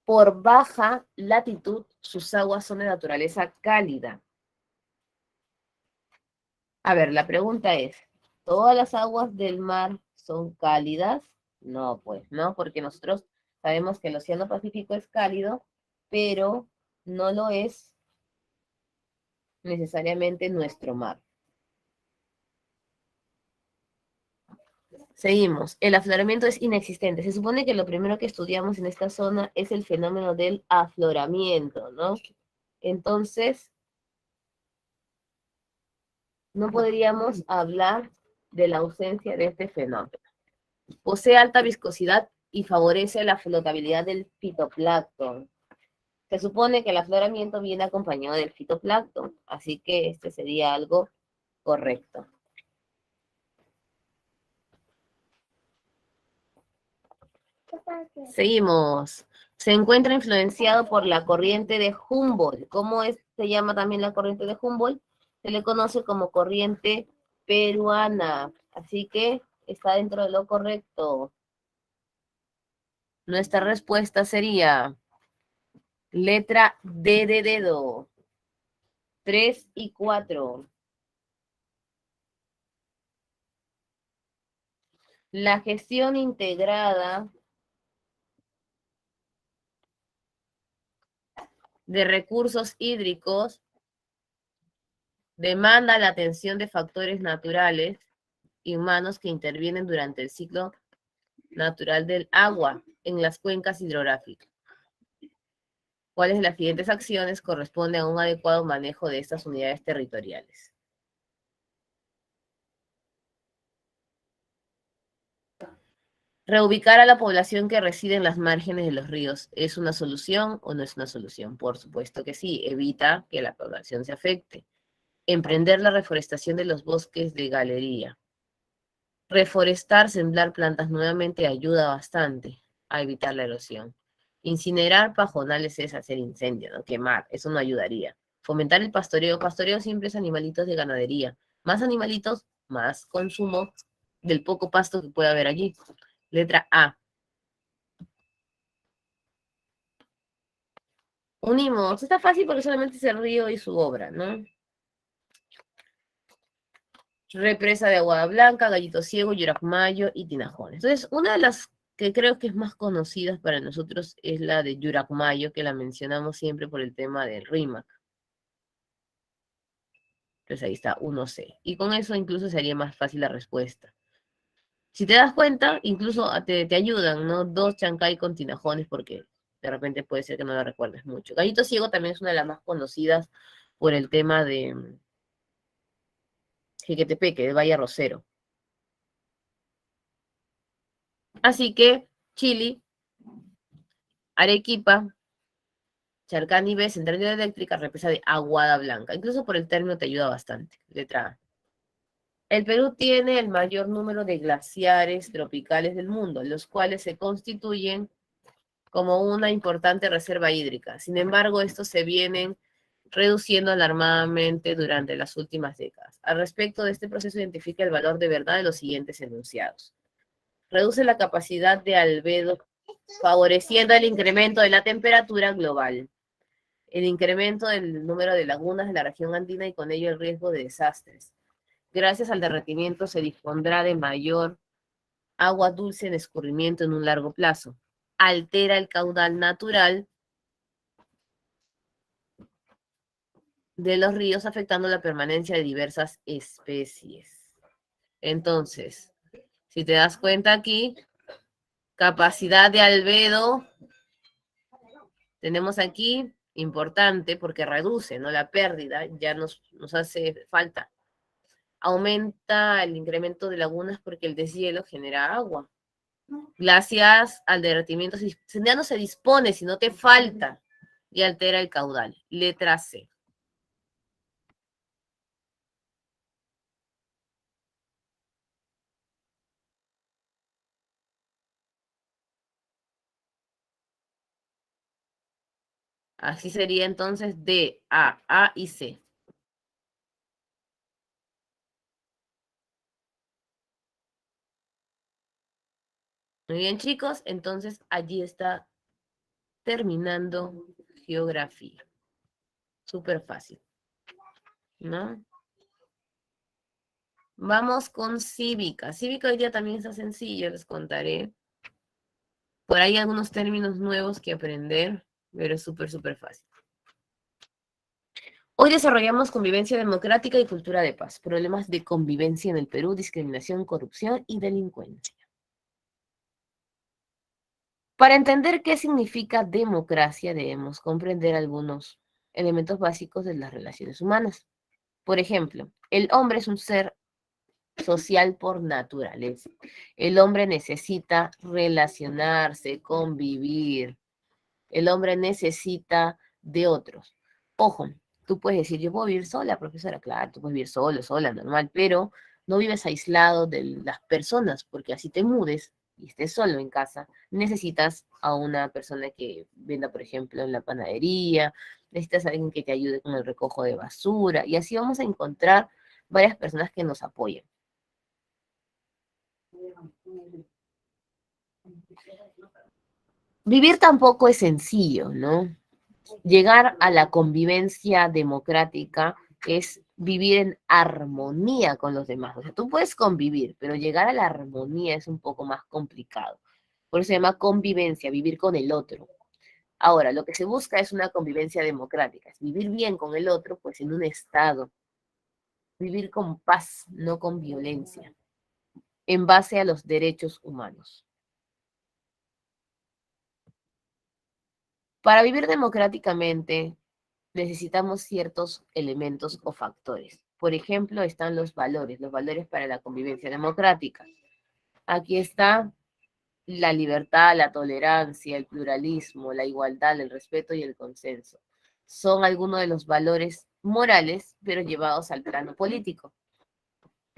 Por baja latitud, sus aguas son de naturaleza cálida. A ver, la pregunta es, ¿todas las aguas del mar son cálidas? No, pues, ¿no? Porque nosotros sabemos que el Océano Pacífico es cálido, pero no lo es necesariamente nuestro mar. Seguimos. El afloramiento es inexistente. Se supone que lo primero que estudiamos en esta zona es el fenómeno del afloramiento, ¿no? Entonces, no podríamos hablar de la ausencia de este fenómeno. Posee alta viscosidad y favorece la flotabilidad del fitoplancton. Se supone que el afloramiento viene acompañado del fitoplancton, así que este sería algo correcto. Seguimos. Se encuentra influenciado por la corriente de Humboldt. ¿Cómo se llama también la corriente de Humboldt? Se le conoce como corriente peruana. Así que está dentro de lo correcto. Nuestra respuesta sería letra D de dedo. 3 y 4. La gestión integrada de recursos hídricos demanda la atención de factores naturales y humanos que intervienen durante el ciclo natural del agua en las cuencas hidrográficas. ¿Cuáles de las siguientes acciones corresponden a un adecuado manejo de estas unidades territoriales? Reubicar a la población que reside en las márgenes de los ríos, ¿es una solución o no es una solución? Por supuesto que sí, evita que la población se afecte. Emprender la reforestación de los bosques de galería. Reforestar, sembrar plantas nuevamente ayuda bastante a evitar la erosión. Incinerar pajonales es hacer incendio, ¿no? Quemar, eso no ayudaría. Fomentar el pastoreo. Pastoreo siempre es animalitos de ganadería. Más animalitos, más consumo del poco pasto que puede haber allí. Letra A. Unimos. Está fácil porque solamente es el río y su obra, ¿no? Represa de Aguada Blanca, Gallito Ciego, Yuracmayo y Tinajones. Entonces, una de las que creo que es más conocida para nosotros es la de Yuracmayo, que la mencionamos siempre por el tema del RIMAC. Entonces ahí está, 1C. Y con eso incluso sería más fácil la respuesta. Si te das cuenta, incluso te ayudan, ¿no? 2 Chancay con Tinajones, porque de repente puede ser que no la recuerdes mucho. Gallito Ciego también es una de las más conocidas por el tema de Jiquetepeque, de Valle Rosero. Así que, Chili, Arequipa, Charcani B, Central Eléctrica, represa de Aguada Blanca. Incluso por el término te ayuda bastante. Letra A. El Perú tiene el mayor número de glaciares tropicales del mundo, los cuales se constituyen como una importante reserva hídrica. Sin embargo, estos se vienen reduciendo alarmadamente durante las últimas décadas. Al respecto de este proceso, identifica el valor de verdad de los siguientes enunciados. Reduce la capacidad de albedo, favoreciendo el incremento de la temperatura global, el incremento del número de lagunas de la región andina y con ello el riesgo de desastres. Gracias al derretimiento se dispondrá de mayor agua dulce en escurrimiento en un largo plazo. Altera el caudal natural de los ríos, afectando la permanencia de diversas especies. Entonces, si te das cuenta aquí, capacidad de albedo, tenemos aquí, importante porque reduce, ¿no? La pérdida, ya nos hace falta. Aumenta el incremento de lagunas porque el deshielo genera agua. Gracias al derretimiento, ya no se dispone, sino te falta y altera el caudal. Letra C. Así sería entonces D, A y C. Muy bien, chicos, entonces allí está terminando geografía. Súper fácil, ¿no? Vamos con cívica. Cívica hoy día también está sencillo, les contaré. Por ahí algunos términos nuevos que aprender, pero es súper, súper fácil. Hoy desarrollamos convivencia democrática y cultura de paz. Problemas de convivencia en el Perú, discriminación, corrupción y delincuencia. Para entender qué significa democracia, debemos comprender algunos elementos básicos de las relaciones humanas. Por ejemplo, el hombre es un ser social por naturaleza. El hombre necesita relacionarse, convivir. El hombre necesita de otros. Ojo, tú puedes decir, yo puedo vivir sola, profesora. Claro, tú puedes vivir solo, sola, normal, pero no vives aislado de las personas, porque así te mudes y estés solo en casa, necesitas a una persona que venda, por ejemplo, en la panadería, necesitas a alguien que te ayude con el recojo de basura, y así vamos a encontrar varias personas que nos apoyen. Vivir tampoco es sencillo, ¿no? Llegar a la convivencia democrática es vivir en armonía con los demás. O sea, tú puedes convivir, pero llegar a la armonía es un poco más complicado. Por eso se llama convivencia, vivir con el otro. Ahora, lo que se busca es una convivencia democrática, es vivir bien con el otro, pues en un estado. Vivir con paz, no con violencia, en base a los derechos humanos. Para vivir democráticamente necesitamos ciertos elementos o factores. Por ejemplo, están los valores para la convivencia democrática. Aquí está la libertad, la tolerancia, el pluralismo, la igualdad, el respeto y el consenso. Son algunos de los valores morales, pero llevados al plano político.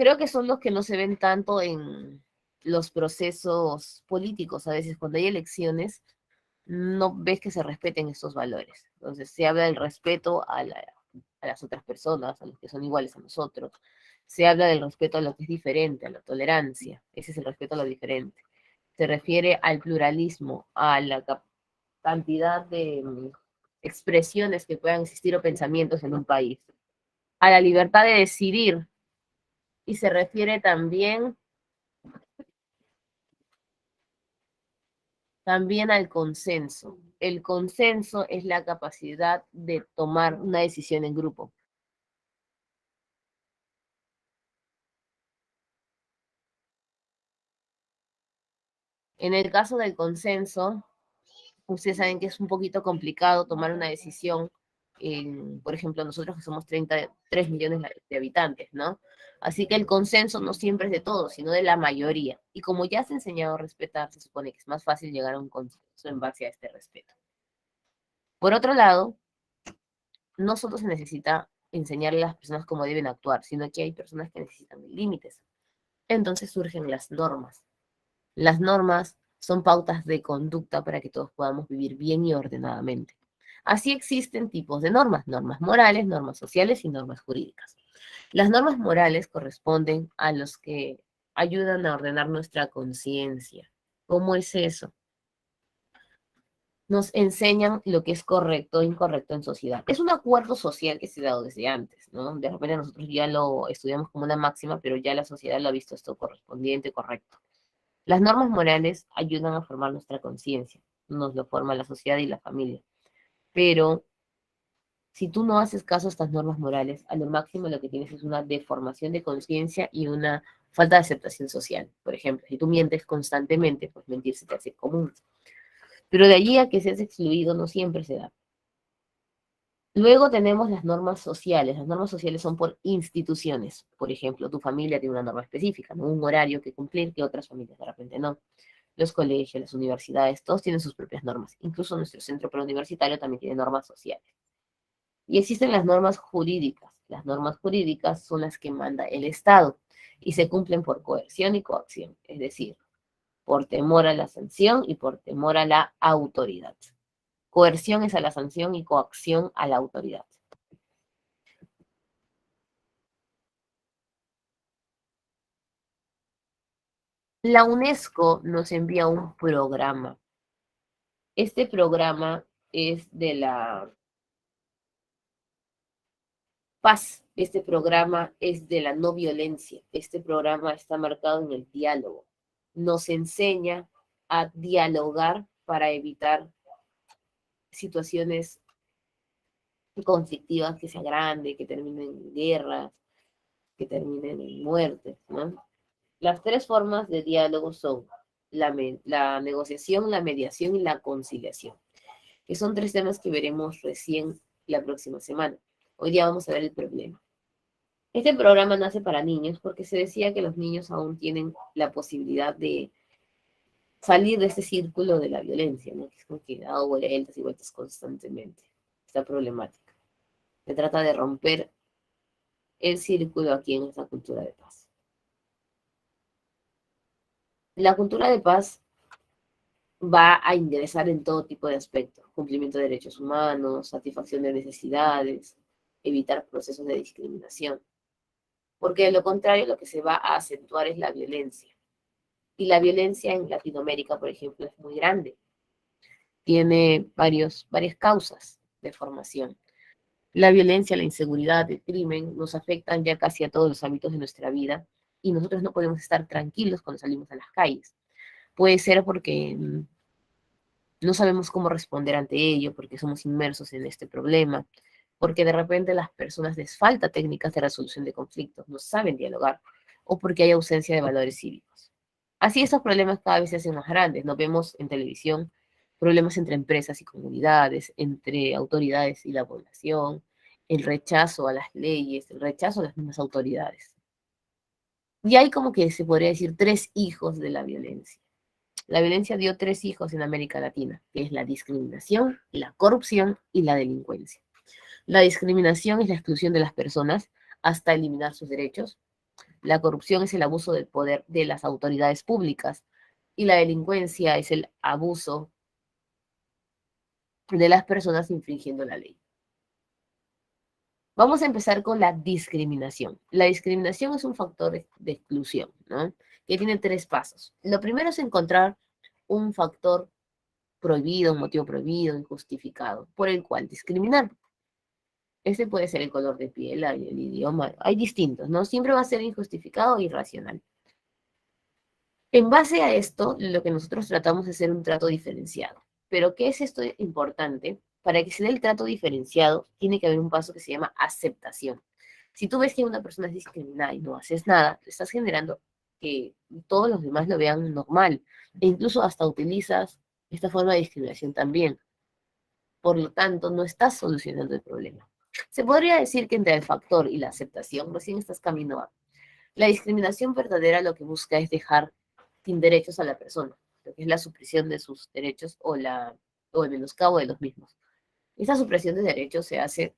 Creo que son los que no se ven tanto en los procesos políticos. A veces cuando hay elecciones, no ves que se respeten estos valores. Entonces se habla del respeto a las otras personas, a los que son iguales a nosotros. Se habla del respeto a lo que es diferente, a la tolerancia. Ese es el respeto a lo diferente. Se refiere al pluralismo, a la cantidad de expresiones que puedan existir o pensamientos en un país, a la libertad de decidir, y se refiere también al consenso. El consenso es la capacidad de tomar una decisión en grupo. En el caso del consenso, ustedes saben que es un poquito complicado tomar una decisión, por ejemplo, nosotros que somos 33 millones de habitantes, ¿no? Así que el consenso no siempre es de todos, sino de la mayoría. Y como ya se ha enseñado a respetar, se supone que es más fácil llegar a un consenso en base a este respeto. Por otro lado, no solo se necesita enseñarle a las personas cómo deben actuar, sino que hay personas que necesitan límites. Entonces surgen las normas. Las normas son pautas de conducta para que todos podamos vivir bien y ordenadamente. Así existen tipos de normas: normas morales, normas sociales y normas jurídicas. Las normas morales corresponden a los que ayudan a ordenar nuestra conciencia. ¿Cómo es eso? Nos enseñan lo que es correcto e incorrecto en sociedad. Es un acuerdo social que se ha dado desde antes, ¿no? De repente nosotros ya lo estudiamos como una máxima, pero ya la sociedad lo ha visto esto correspondiente, correcto. Las normas morales ayudan a formar nuestra conciencia, nos lo forma la sociedad y la familia. Pero si tú no haces caso a estas normas morales, a lo máximo lo que tienes es una deformación de conciencia y una falta de aceptación social. Por ejemplo, si tú mientes constantemente, pues mentir se te hace común. Pero de allí a que seas excluido no siempre se da. Luego tenemos las normas sociales. Las normas sociales son por instituciones. Por ejemplo, tu familia tiene una norma específica, ¿no? Un horario que cumplir que otras familias de repente no. Los colegios, las universidades, todos tienen sus propias normas. Incluso nuestro centro preuniversitario también tiene normas sociales. Y existen las normas jurídicas. Las normas jurídicas son las que manda el Estado y se cumplen por coerción y coacción, es decir, por temor a la sanción y por temor a la autoridad. Coerción es a la sanción y coacción a la autoridad. La UNESCO nos envía un programa. Este programa es de la paz. Este programa es de la no violencia. Este programa está marcado en el diálogo. Nos enseña a dialogar para evitar situaciones conflictivas que se agranden, que terminen en guerras, que terminen en muertes, ¿no? Las tres formas de diálogo son la negociación, la mediación y la conciliación, que son tres temas que veremos recién la próxima semana. Hoy día vamos a ver el problema. Este programa nace para niños porque se decía que los niños aún tienen la posibilidad de salir de este círculo de la violencia, ¿no? Que es como que da vueltas y vueltas constantemente. Esta problemática. Se trata de romper el círculo aquí en esta cultura de paz. La cultura de paz va a ingresar en todo tipo de aspectos: cumplimiento de derechos humanos, satisfacción de necesidades, evitar procesos de discriminación. Porque de lo contrario, lo que se va a acentuar es la violencia. Y la violencia en Latinoamérica, por ejemplo, es muy grande. Tiene varias causas de formación. La violencia, la inseguridad, el crimen nos afectan ya casi a todos los ámbitos de nuestra vida y nosotros no podemos estar tranquilos cuando salimos a las calles. Puede ser porque no sabemos cómo responder ante ello, porque somos inmersos en este problema, porque de repente a las personas les falta técnicas de resolución de conflictos, no saben dialogar, o porque hay ausencia de valores cívicos. Así estos problemas cada vez se hacen más grandes. Nos vemos en televisión problemas entre empresas y comunidades, entre autoridades y la población, el rechazo a las leyes, el rechazo a las mismas autoridades. Y hay como que se podría decir tres hijos de la violencia. La violencia dio tres hijos en América Latina, que es la discriminación, la corrupción y la delincuencia. La discriminación es la exclusión de las personas hasta eliminar sus derechos. La corrupción es el abuso del poder de las autoridades públicas y la delincuencia es el abuso de las personas infringiendo la ley. Vamos a empezar con la discriminación. La discriminación es un factor de exclusión, ¿no? Que tiene 3 pasos. Lo primero es encontrar un factor prohibido, un motivo prohibido, injustificado, por el cual discriminar. Ese puede ser el color de piel, el idioma, hay distintos, ¿no? Siempre va a ser injustificado e irracional. En base a esto, lo que nosotros tratamos es hacer un trato diferenciado. Pero, ¿qué es esto importante? Para que se dé el trato diferenciado, tiene que haber un paso que se llama aceptación. Si tú ves que una persona es discriminada y no haces nada, estás generando que todos los demás lo vean normal. E incluso hasta utilizas esta forma de discriminación también. Por lo tanto, no estás solucionando el problema. Se podría decir que entre el factor y la aceptación recién estás camino a. La discriminación verdadera lo que busca es dejar sin derechos a la persona, lo que es la supresión de sus derechos o el menoscabo de los mismos. Esta supresión de derechos se hace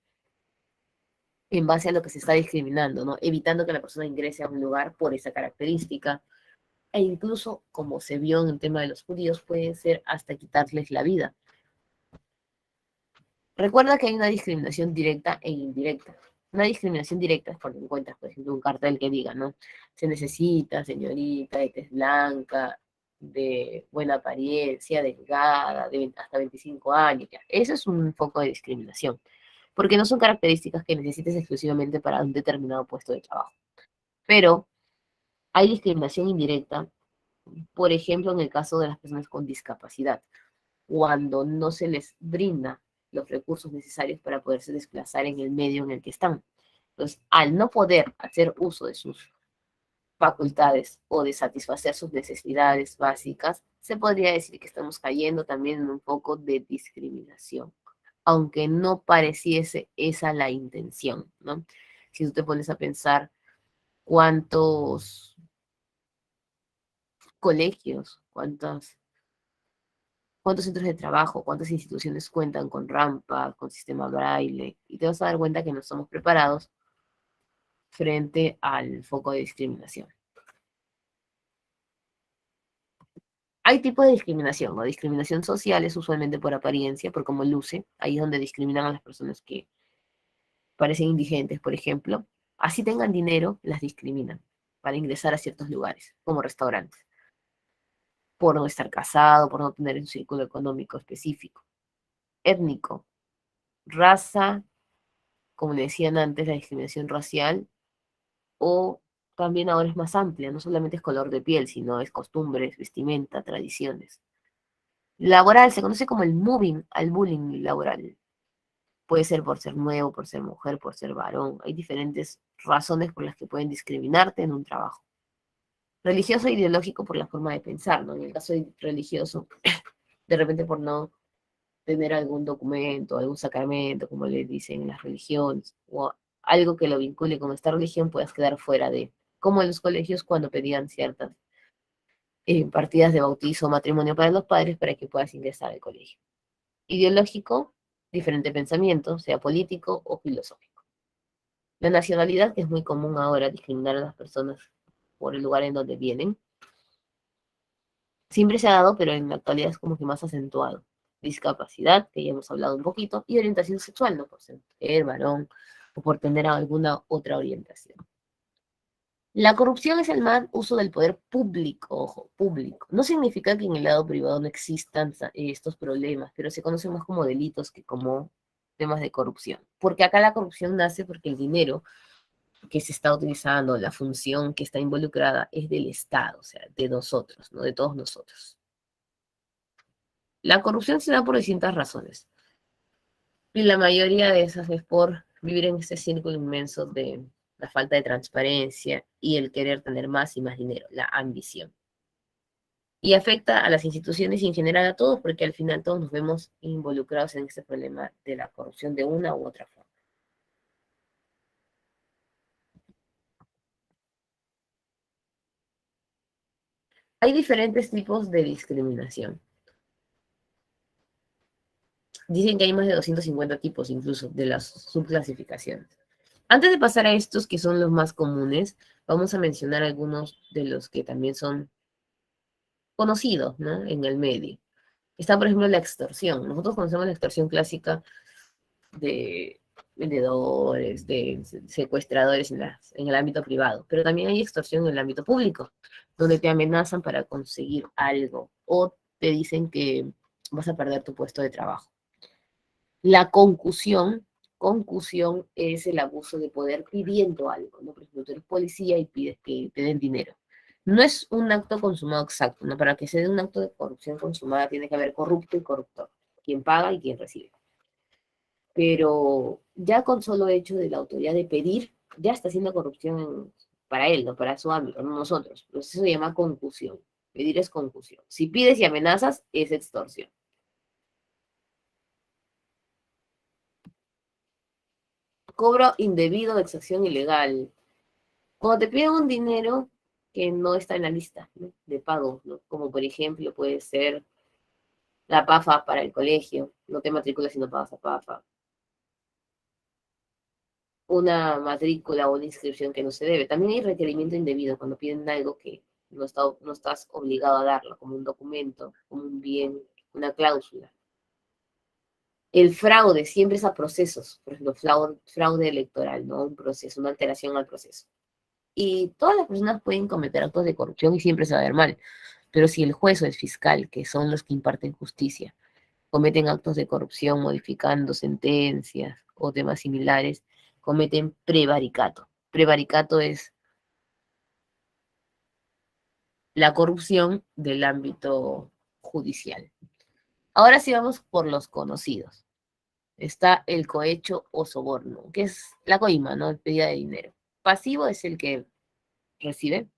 en base a lo que se está discriminando, ¿no? Evitando que la persona ingrese a un lugar por esa característica, e incluso, como se vio en el tema de los judíos, puede ser hasta quitarles la vida. Recuerda que hay una discriminación directa e indirecta. Una discriminación directa es cuando encuentras, por ejemplo, un cartel que diga, ¿no? Se necesita, señorita, de tez blanca, de buena apariencia, delgada, de hasta 25 años. Ya. Eso es un foco de discriminación, porque no son características que necesites exclusivamente para un determinado puesto de trabajo. Pero hay discriminación indirecta, por ejemplo, en el caso de las personas con discapacidad, cuando no se les brinda los recursos necesarios para poderse desplazar en el medio en el que están. Entonces, al no poder hacer uso de sus facultades o de satisfacer sus necesidades básicas, se podría decir que estamos cayendo también en un poco de discriminación, aunque no pareciese esa la intención, ¿no? Si tú te pones a pensar cuántos colegios, cuántos centros de trabajo, cuántas instituciones cuentan con rampa, con sistema braille, y te vas a dar cuenta que no estamos preparados frente al foco de discriminación. Hay tipos de discriminación, ¿no? Discriminación social es usualmente por apariencia, por cómo luce, ahí es donde discriminan a las personas que parecen indigentes, por ejemplo. Así tengan dinero, las discriminan para ingresar a ciertos lugares, como restaurantes, por no estar casado, por no tener un círculo económico específico. Étnico, raza, como le decían antes, la discriminación racial, o también ahora es más amplia, no solamente es color de piel, sino es costumbres, vestimenta, tradiciones. Laboral, se conoce como el moving al bullying laboral. Puede ser por ser nuevo, por ser mujer, por ser varón. Hay diferentes razones por las que pueden discriminarte en un trabajo. Religioso e ideológico por la forma de pensar, ¿no? En el caso religioso, de repente por no tener algún documento, algún sacramento, como le dicen en las religiones, o algo que lo vincule con esta religión, puedas quedar fuera de, como en los colegios cuando pedían ciertas partidas de bautizo o matrimonio para los padres para que puedas ingresar al colegio. Ideológico, diferente pensamiento, sea político o filosófico. La nacionalidad, que es muy común ahora discriminar a las personas por el lugar en donde vienen, siempre se ha dado, pero en la actualidad es como que más acentuado. Discapacidad, que ya hemos hablado un poquito, y orientación sexual, no por ser mujer, varón, o por tener alguna otra orientación. La corrupción es el mal uso del poder público, ojo, público. No significa que en el lado privado no existan estos problemas, pero se conocen más como delitos que como temas de corrupción. Porque acá la corrupción nace porque el dinero que se está utilizando, la función que está involucrada es del Estado, o sea, de nosotros, no de todos nosotros. La corrupción se da por distintas razones. Y la mayoría de esas es por vivir en este círculo inmenso de la falta de transparencia y el querer tener más y más dinero, la ambición. Y afecta a las instituciones y en general a todos, porque al final todos nos vemos involucrados en este problema de la corrupción de una u otra forma. Hay diferentes tipos de discriminación. Dicen que hay más de 250 tipos incluso de las subclasificaciones. Antes de pasar a estos que son los más comunes, vamos a mencionar algunos de los que también son conocidos, ¿no?, en el medio. Está, por ejemplo, la extorsión. Nosotros conocemos la extorsión clásica de vendedores, de secuestradores en el ámbito privado, pero también hay extorsión en el ámbito público, donde te amenazan para conseguir algo o te dicen que vas a perder tu puesto de trabajo. La concusión es el abuso de poder pidiendo algo, ¿no? Por ejemplo, tú eres policía y pides que te den dinero. No es un acto consumado exacto, ¿no? Para que se dé un acto de corrupción consumada tiene que haber corrupto y corruptor, quien paga y quien recibe. Pero ya con solo hecho de la autoridad de pedir, ya está haciendo corrupción para él, no para su ámbito, no nosotros. Pero eso se llama concusión. Pedir es concusión. Si pides y amenazas, es extorsión. Cobro indebido de exacción ilegal. Cuando te piden un dinero que no está en la lista, ¿no?, de pago, ¿no? Como por ejemplo puede ser la PAFA para el colegio, no te matriculas si no pagas la PAFA. Una matrícula o una inscripción que no se debe. También hay requerimiento indebido cuando piden algo que no estás obligado a darlo, como un documento, como un bien, una cláusula. El fraude siempre es a procesos, por ejemplo, fraude electoral, ¿no? Un proceso, una alteración al proceso. Y todas las personas pueden cometer actos de corrupción y siempre se va a ver mal. Pero si el juez o el fiscal, que son los que imparten justicia, cometen actos de corrupción modificando sentencias o temas similares, cometen prevaricato. Prevaricato es la corrupción del ámbito judicial. Ahora sí vamos por los conocidos. Está el cohecho o soborno, que es la coima, ¿no?, el pedida de dinero. Pasivo es el que recibe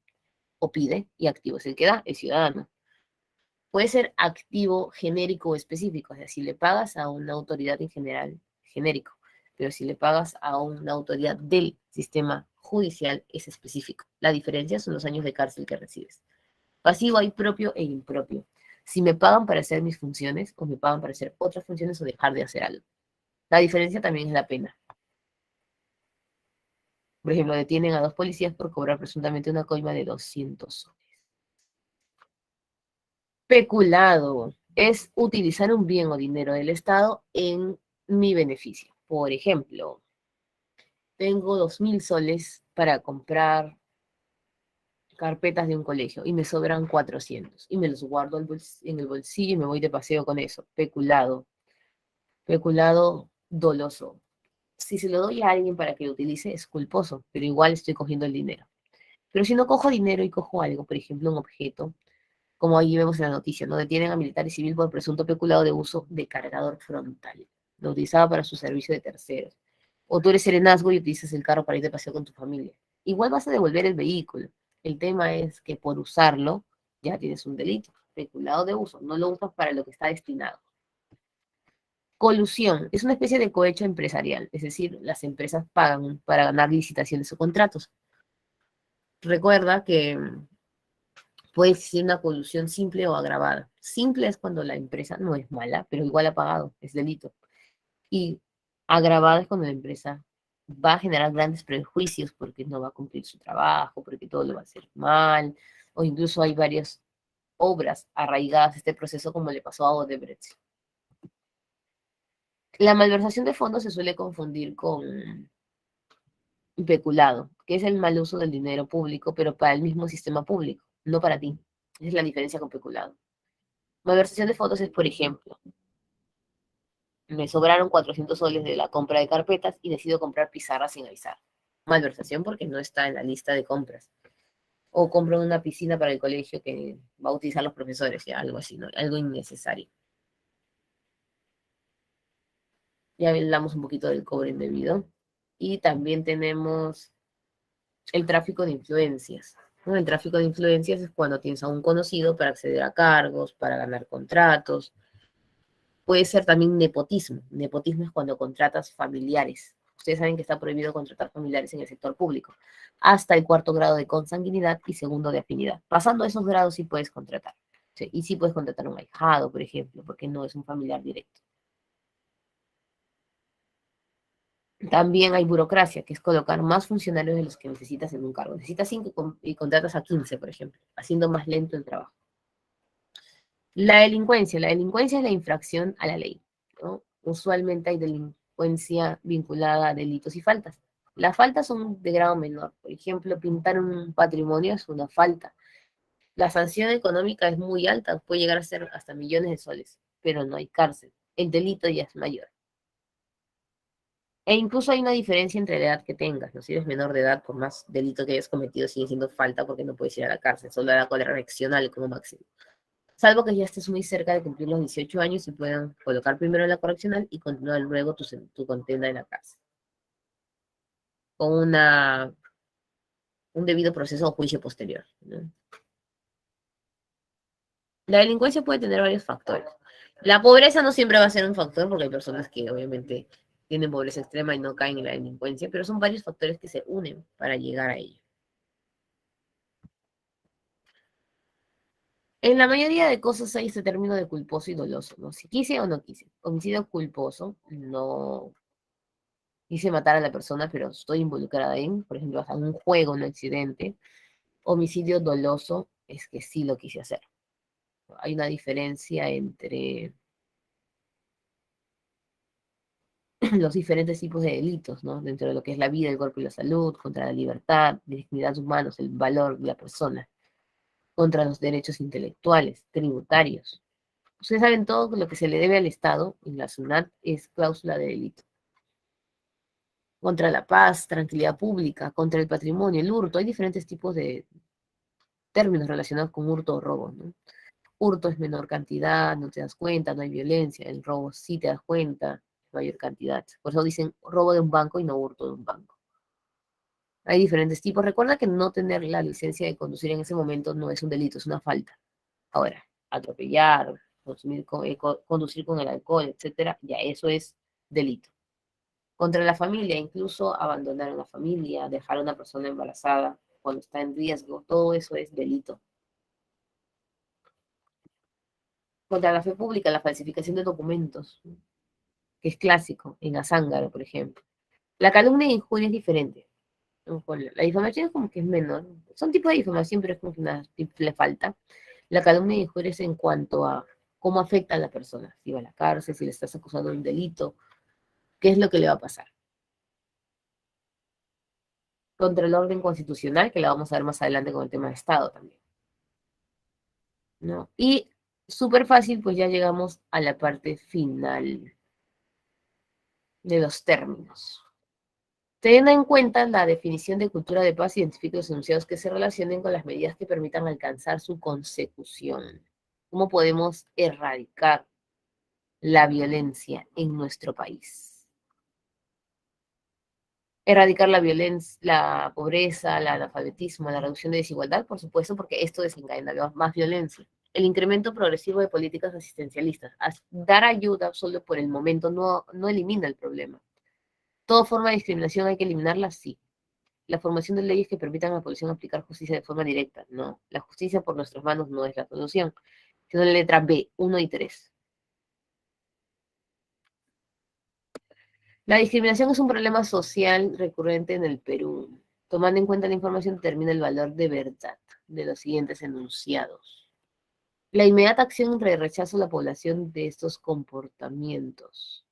o pide, y activo es el que da, el ciudadano. Puede ser activo, genérico o específico, o sea, si le pagas a una autoridad en general, genérico, pero si le pagas a una autoridad del sistema judicial, es específico. La diferencia son los años de cárcel que recibes. Pasivo hay propio e impropio. Si me pagan para hacer mis funciones, o me pagan para hacer otras funciones o dejar de hacer algo. La diferencia también es la pena. Por ejemplo, detienen a 2 policías por cobrar presuntamente una coima de 200 soles. Peculado es utilizar un bien o dinero del Estado en mi beneficio. Por ejemplo, tengo 2.000 soles para comprar carpetas de un colegio y me sobran 400 y me los guardo en el bolsillo y me voy de paseo con eso. Peculado. Peculado doloso. Si se lo doy a alguien para que lo utilice, es culposo, pero igual estoy cogiendo el dinero. Pero si no cojo dinero y cojo algo, por ejemplo, un objeto, como ahí vemos en la noticia, ¿no?, detienen a militar y civil por presunto peculado de uso de cargador frontal. Lo utilizaba para su servicio de terceros. O tú eres serenazgo y utilizas el carro para ir de paseo con tu familia. Igual vas a devolver el vehículo. El tema es que por usarlo ya tienes un delito. Peculado de uso. No lo usas para lo que está destinado. Colusión es una especie de cohecho empresarial, es decir, las empresas pagan para ganar licitaciones o contratos. Recuerda que puede existir una colusión simple o agravada. Simple es cuando la empresa no es mala, pero igual ha pagado, es delito. Y agravada es cuando la empresa va a generar grandes prejuicios porque no va a cumplir su trabajo, porque todo lo va a hacer mal, o incluso hay varias obras arraigadas a este proceso, como le pasó a Odebrecht. La malversación de fondos se suele confundir con peculado, que es el mal uso del dinero público, pero para el mismo sistema público, no para ti. Esa es la diferencia con peculado. Malversación de fondos es, por ejemplo, me sobraron 400 soles de la compra de carpetas y decido comprar pizarras sin avisar. Malversación porque no está en la lista de compras. O compro una piscina para el colegio que va a utilizar los profesores, ya algo así, ¿no? Algo innecesario. Ya hablamos un poquito del cobro indebido. Y también tenemos el tráfico de influencias, ¿no? El tráfico de influencias es cuando tienes a un conocido para acceder a cargos, para ganar contratos. Puede ser también nepotismo. Nepotismo es cuando contratas familiares. Ustedes saben que está prohibido contratar familiares en el sector público. Hasta el 4.º grado de consanguinidad y 2.º de afinidad. Pasando esos grados sí puedes contratar. ¿Sí? Y sí puedes contratar un ahijado, por ejemplo, porque no es un familiar directo. También hay burocracia, que es colocar más funcionarios de los que necesitas en un cargo. Necesitas 5 y contratas a 15, por ejemplo, haciendo más lento el trabajo. La delincuencia es la infracción a la ley, ¿no? Usualmente hay delincuencia vinculada a delitos y faltas. Las faltas son de grado menor. Por ejemplo, pintar un patrimonio es una falta. La sanción económica es muy alta, puede llegar a ser hasta millones de soles, pero no hay cárcel. El delito ya es mayor. E incluso hay una diferencia entre la edad que tengas, ¿no? Si eres menor de edad, por más delito que hayas cometido, sigue siendo falta porque no puedes ir a la cárcel, solo a la correccional como máximo. Salvo que ya estés muy cerca de cumplir los 18 años y puedan colocar primero la correccional y continuar luego tu condena en la cárcel. Con un debido proceso o juicio posterior, ¿no? La delincuencia puede tener varios factores. La pobreza no siempre va a ser un factor porque hay personas que obviamente tienen pobreza extrema y no caen en la delincuencia, pero son varios factores que se unen para llegar a ello. En la mayoría de cosas hay este término de culposo y doloso, ¿no? Si quise o no quise. Homicidio culposo, no quise matar a la persona, pero estoy involucrada en, por ejemplo, hasta un juego, un accidente. Homicidio doloso es que sí lo quise hacer. Hay una diferencia entre los diferentes tipos de delitos, ¿no? Dentro de lo que es la vida, el cuerpo y la salud, contra la libertad, la dignidad humana, el valor de la persona, contra los derechos intelectuales, tributarios. Ustedes saben todo lo que se le debe al Estado, en la SUNAT es cláusula de delito. Contra la paz, tranquilidad pública, contra el patrimonio, el hurto. Hay diferentes tipos de términos relacionados con hurto o robo, ¿no? Hurto es menor cantidad, no te das cuenta, no hay violencia. El robo sí te das cuenta, mayor cantidad. Por eso dicen robo de un banco y no hurto de un banco. Hay diferentes tipos. Recuerda que no tener la licencia de conducir en ese momento no es un delito, es una falta. Ahora, atropellar, conducir con el alcohol, etcétera, ya eso es delito. Contra la familia, incluso abandonar a una familia, dejar a una persona embarazada cuando está en riesgo, todo eso es delito. Contra la fe pública, la falsificación de documentos, que es clásico, en Azángaro, por ejemplo. La calumnia e injuria es diferente. La difamación es como que es menor. Son tipos de difamación, pero es como que le falta. La calumnia e injuria es en cuanto a cómo afecta a la persona. Si va a la cárcel, si le estás acusando de un delito, qué es lo que le va a pasar. Contra el orden constitucional, que la vamos a ver más adelante con el tema de Estado también, ¿no? Y súper fácil, pues ya llegamos a la parte final de los términos. Teniendo en cuenta la definición de cultura de paz, identifica los enunciados que se relacionen con las medidas que permitan alcanzar su consecución. ¿Cómo podemos erradicar la violencia en nuestro país? Erradicar la violencia, la pobreza, el analfabetismo, la reducción de desigualdad, por supuesto, porque esto desencadena más violencia. El incremento progresivo de políticas asistencialistas. Dar ayuda solo por el momento no elimina el problema. ¿Toda forma de discriminación hay que eliminarla? Sí. La formación de leyes que permitan a la población aplicar justicia de forma directa. No. La justicia por nuestras manos no es la solución, sino la letra B, 1 y 3. La discriminación es un problema social recurrente en el Perú. Tomando en cuenta la información, determina el valor de verdad de los siguientes enunciados. La inmediata acción entre el rechazo a la población de estos comportamientos.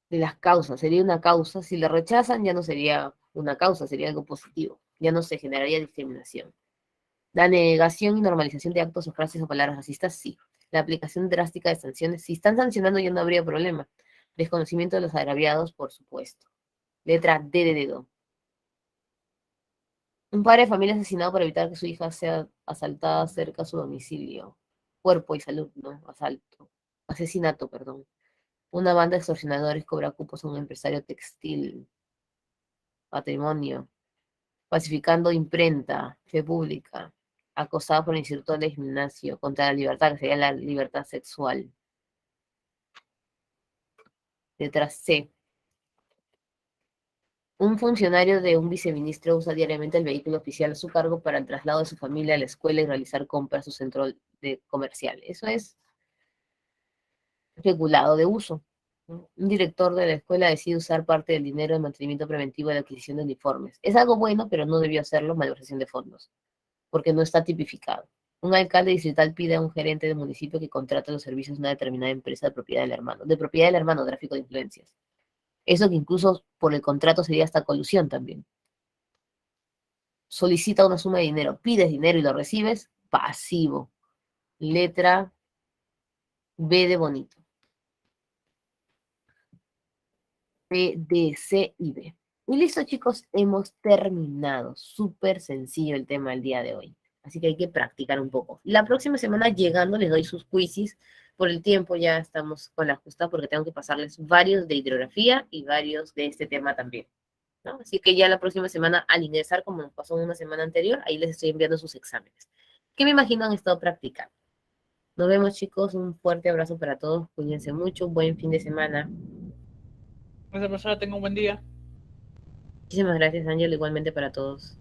De las causas, sería una causa. Si la rechazan, ya no sería una causa, sería algo positivo. Ya no se generaría discriminación. La negación y normalización de actos o frases o palabras racistas, sí. La aplicación drástica de sanciones, si están sancionando ya no habría problema. Desconocimiento de los agraviados, por supuesto. Letra D de dedo. Un padre de familia asesinado para evitar que su hija sea asaltada cerca a su domicilio. Cuerpo y salud, ¿no? Asesinato, perdón. Una banda de extorsionadores cobra cupos a un empresario textil. Patrimonio. Pacificando imprenta. Fe pública. Acosado por el instructor de gimnasio. Contra la libertad, que sería la libertad sexual. Letra C. Un funcionario de un viceministro usa diariamente el vehículo oficial a su cargo para el traslado de su familia a la escuela y realizar compras a su centro comercial. Eso es peculado de uso. ¿No? Un director de la escuela decide usar parte del dinero de mantenimiento preventivo de la adquisición de uniformes. Es algo bueno, pero no debió hacerlo, malversación de fondos, porque no está tipificado. Un alcalde distrital pide a un gerente del municipio que contrate los servicios de una determinada empresa de propiedad del hermano, tráfico de influencias. Eso que incluso por el contrato sería hasta colusión también. Solicita una suma de dinero, pides dinero y lo recibes, pasivo. Letra B de bonito. B, D, C y D. Y listo, chicos, hemos terminado. Súper sencillo el tema del día de hoy. Así que hay que practicar un poco. La próxima semana llegando les doy sus quizzes. Por el tiempo ya estamos con la justa porque tengo que pasarles varios de hidrografía y varios de este tema también, ¿no? Así que ya la próxima semana al ingresar, como nos pasó en una semana anterior, ahí les estoy enviando sus exámenes, que me imagino han estado practicando. Nos vemos, chicos. Un fuerte abrazo para todos. Cuídense mucho. Buen fin de semana. Gracias, profesora. Tenga un buen día. Muchísimas gracias, Ángel. Igualmente para todos.